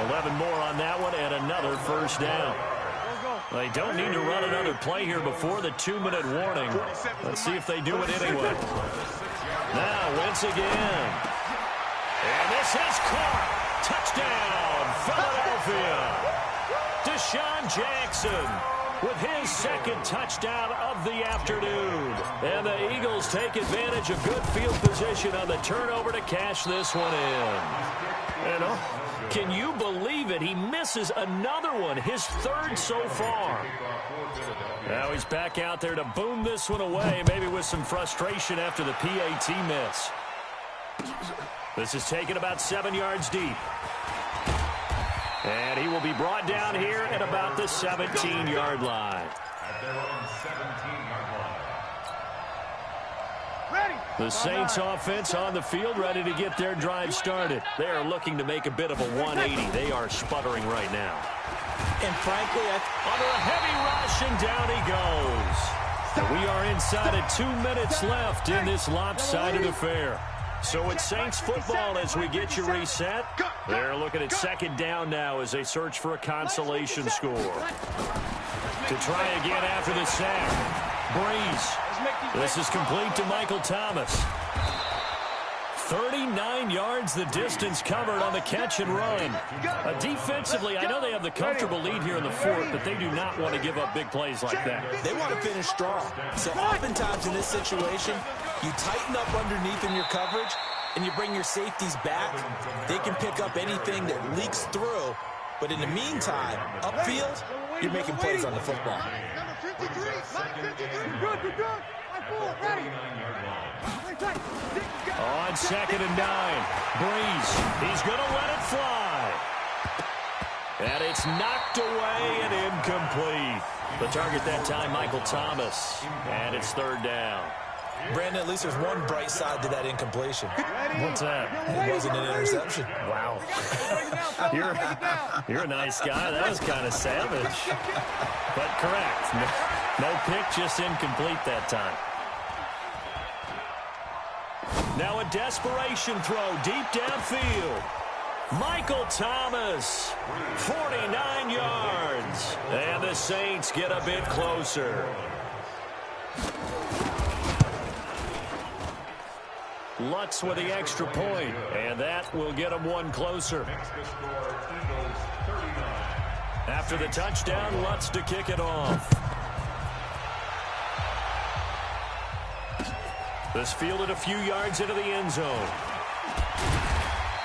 11 more on that one and another first down. They don't need to run another play here before the 2-minute warning. Let's see if they do it anyway. Now, Wentz again. And this is caught. Touchdown, Philadelphia. Alshon Jackson with his second touchdown of the afternoon. And the Eagles take advantage of good field position on the turnover to cash this one in. And can you believe it? He misses another one, his third so far. Now he's back out there to boom this one away, maybe with some frustration after the PAT miss. This is taken about 7 yards deep. And he will be brought down here at about the 17-yard line. At their own 17-yard line. The Saints offense on the field, ready to get their drive started. They are looking to make a bit of a 180. They are sputtering right now. And frankly, under a heavy rush, and down he goes. We are inside of 2 minutes left in this lopsided affair. So it's Saints football as we get you reset. They're looking at second down now as they search for a consolation score. To try again after the sack. Breeze. This is complete to Michael Thomas. 39 yards the distance covered on the catch and run. Defensively, I know they have the comfortable lead here in the fourth, but they do not want to give up big plays like that. They want to finish strong. So oftentimes in this situation, you tighten up underneath in your coverage, and you bring your safeties back. They can pick up anything that leaks through. But in the meantime, upfield, you're making plays on the football. Number 53, Mike 53. Good. Ready. On 2nd and 9, Breeze. He's going to let it fly. And it's knocked away and incomplete. The target that time, Michael Thomas. And it's third down. Brandon, at least there's one bright side to that incompletion. What's that? It wasn't an interception. Wow. You're a nice guy. That was kind of savage. But correct. No pick, just incomplete that time. Now a desperation throw deep downfield. Michael Thomas, 49 yards. And the Saints get a bit closer. Lutz with the extra point, and that will get them one closer. After the touchdown, Lutz to kick it off. This fielded a few yards into the end zone.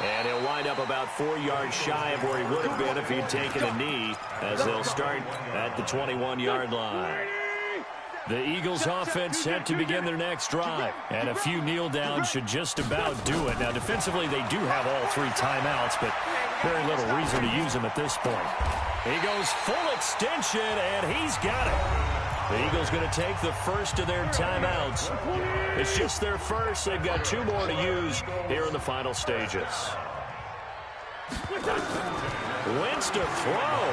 And he'll wind up about 4 yards shy of where he would have been if he'd taken a knee, as they'll start at the 21-yard line. The Eagles offense set to begin their next drive, and a few kneel downs should just about do it. Now, defensively, they do have all 3 timeouts, but very little reason to use them at this point. He goes full extension, and he's got it. The Eagles going to take the first of their timeouts. It's just their first. They've got 2 more to use here in the final stages. Wentz to throw.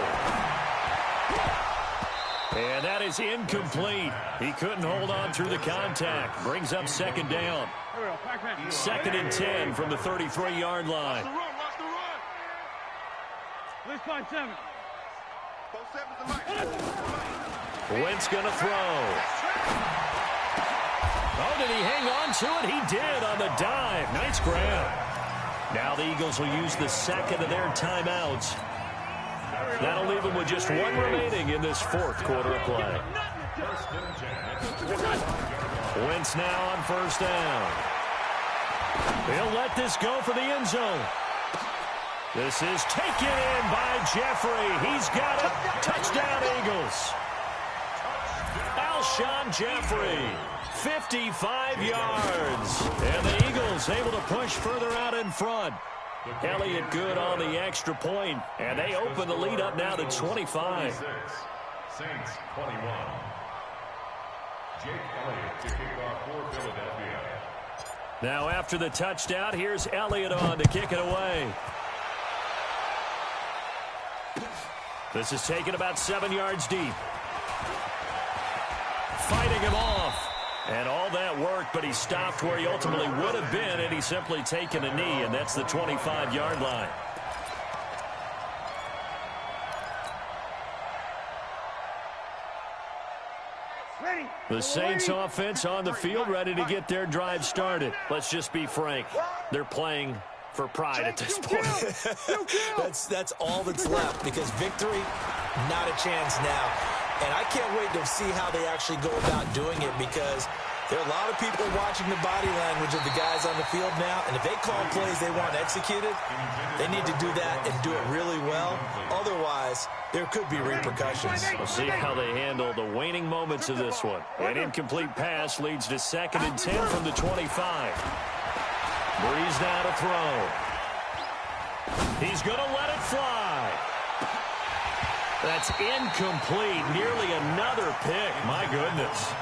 And that is incomplete. He couldn't hold on through the contact. Brings up second down. 2nd and 10 from the 33-yard line. Let's find 7. Wentz going to throw. Oh, did he hang on to it? He did on the dive. Nice grab. Now the Eagles will use the second of their timeouts. That'll leave them with just 1 remaining in this 4th quarter of play. Wentz now on first down. He'll let this go for the end zone. This is taken in by Jeffrey. He's got it. Touchdown, Eagles. Alshon Jeffrey, 55 yards. And the Eagles able to push further out in front. Elliott good on the extra point, and they open the lead up now to 25. Saints 21. Jake Elliott to kick off for Philadelphia. Now after the touchdown, here's Elliott on to kick it away. This is taken about 7 yards deep. Fighting him off. And all that work, but he stopped where he ultimately would have been, and he's simply taken a knee, and that's the 25-yard line. The Saints offense on the field, ready to get their drive started. Let's just be frank. They're playing for pride at this point. That's all that's left, because victory Not a chance now. And I can't wait to see how they actually go about doing it, because there are a lot of people watching the body language of the guys on the field now, and if they call plays they want executed, they need to do that and do it really well. Otherwise, there could be repercussions. We'll see how they handle the waning moments of this one. An incomplete pass leads to 2nd and 10 from the 25. Breeze now to throw. He's going to let it fly. That's incomplete. Nearly another pick. My goodness.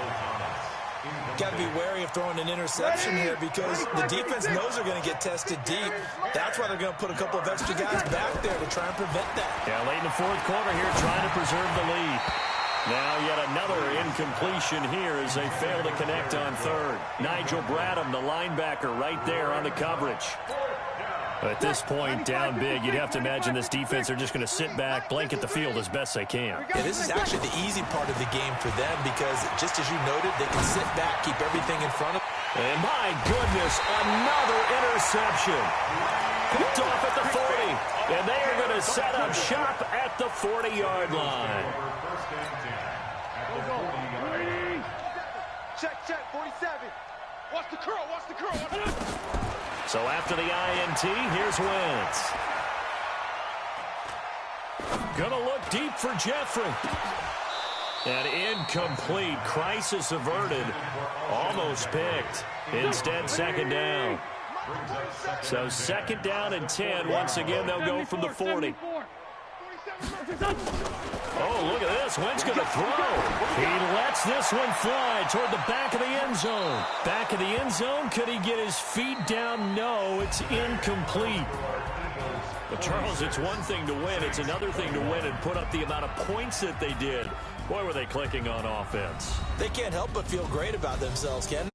Got to be wary of throwing an interception here, because the defense knows they're going to get tested deep. That's why they're going to put a couple of extra guys back there to try and prevent that. Yeah, late in the 4th quarter here, trying to preserve the lead. Now yet another incompletion here as they fail to connect on 3rd. Nigel Bradham, the linebacker, right there on the coverage. At this point, down big, you'd have to imagine this defense, they're just going to sit back, blanket the field as best they can. Yeah, this is actually the easy part of the game for them, because just as you noted, they can sit back, keep everything in front of them. And my goodness, another interception. Picked off at the 40. And they are going to set up shop at the 40-yard line. Check, 47. Watch the curl, watch the curl. So after the INT, here's Wentz. Gonna look deep for Jeffrey. And incomplete. Crisis averted. Almost picked. Instead, 2nd down. So 2nd down and 10. Once again, they'll go from the 40. Oh, look at this. Wentz going to throw. He lets this one fly toward the back of the end zone. Back of the end zone. Could he get his feet down? No, it's incomplete. But, Charles, it's one thing to win. It's another thing to win and put up the amount of points that they did. Boy, were they clicking on offense. They can't help but feel great about themselves, Ken.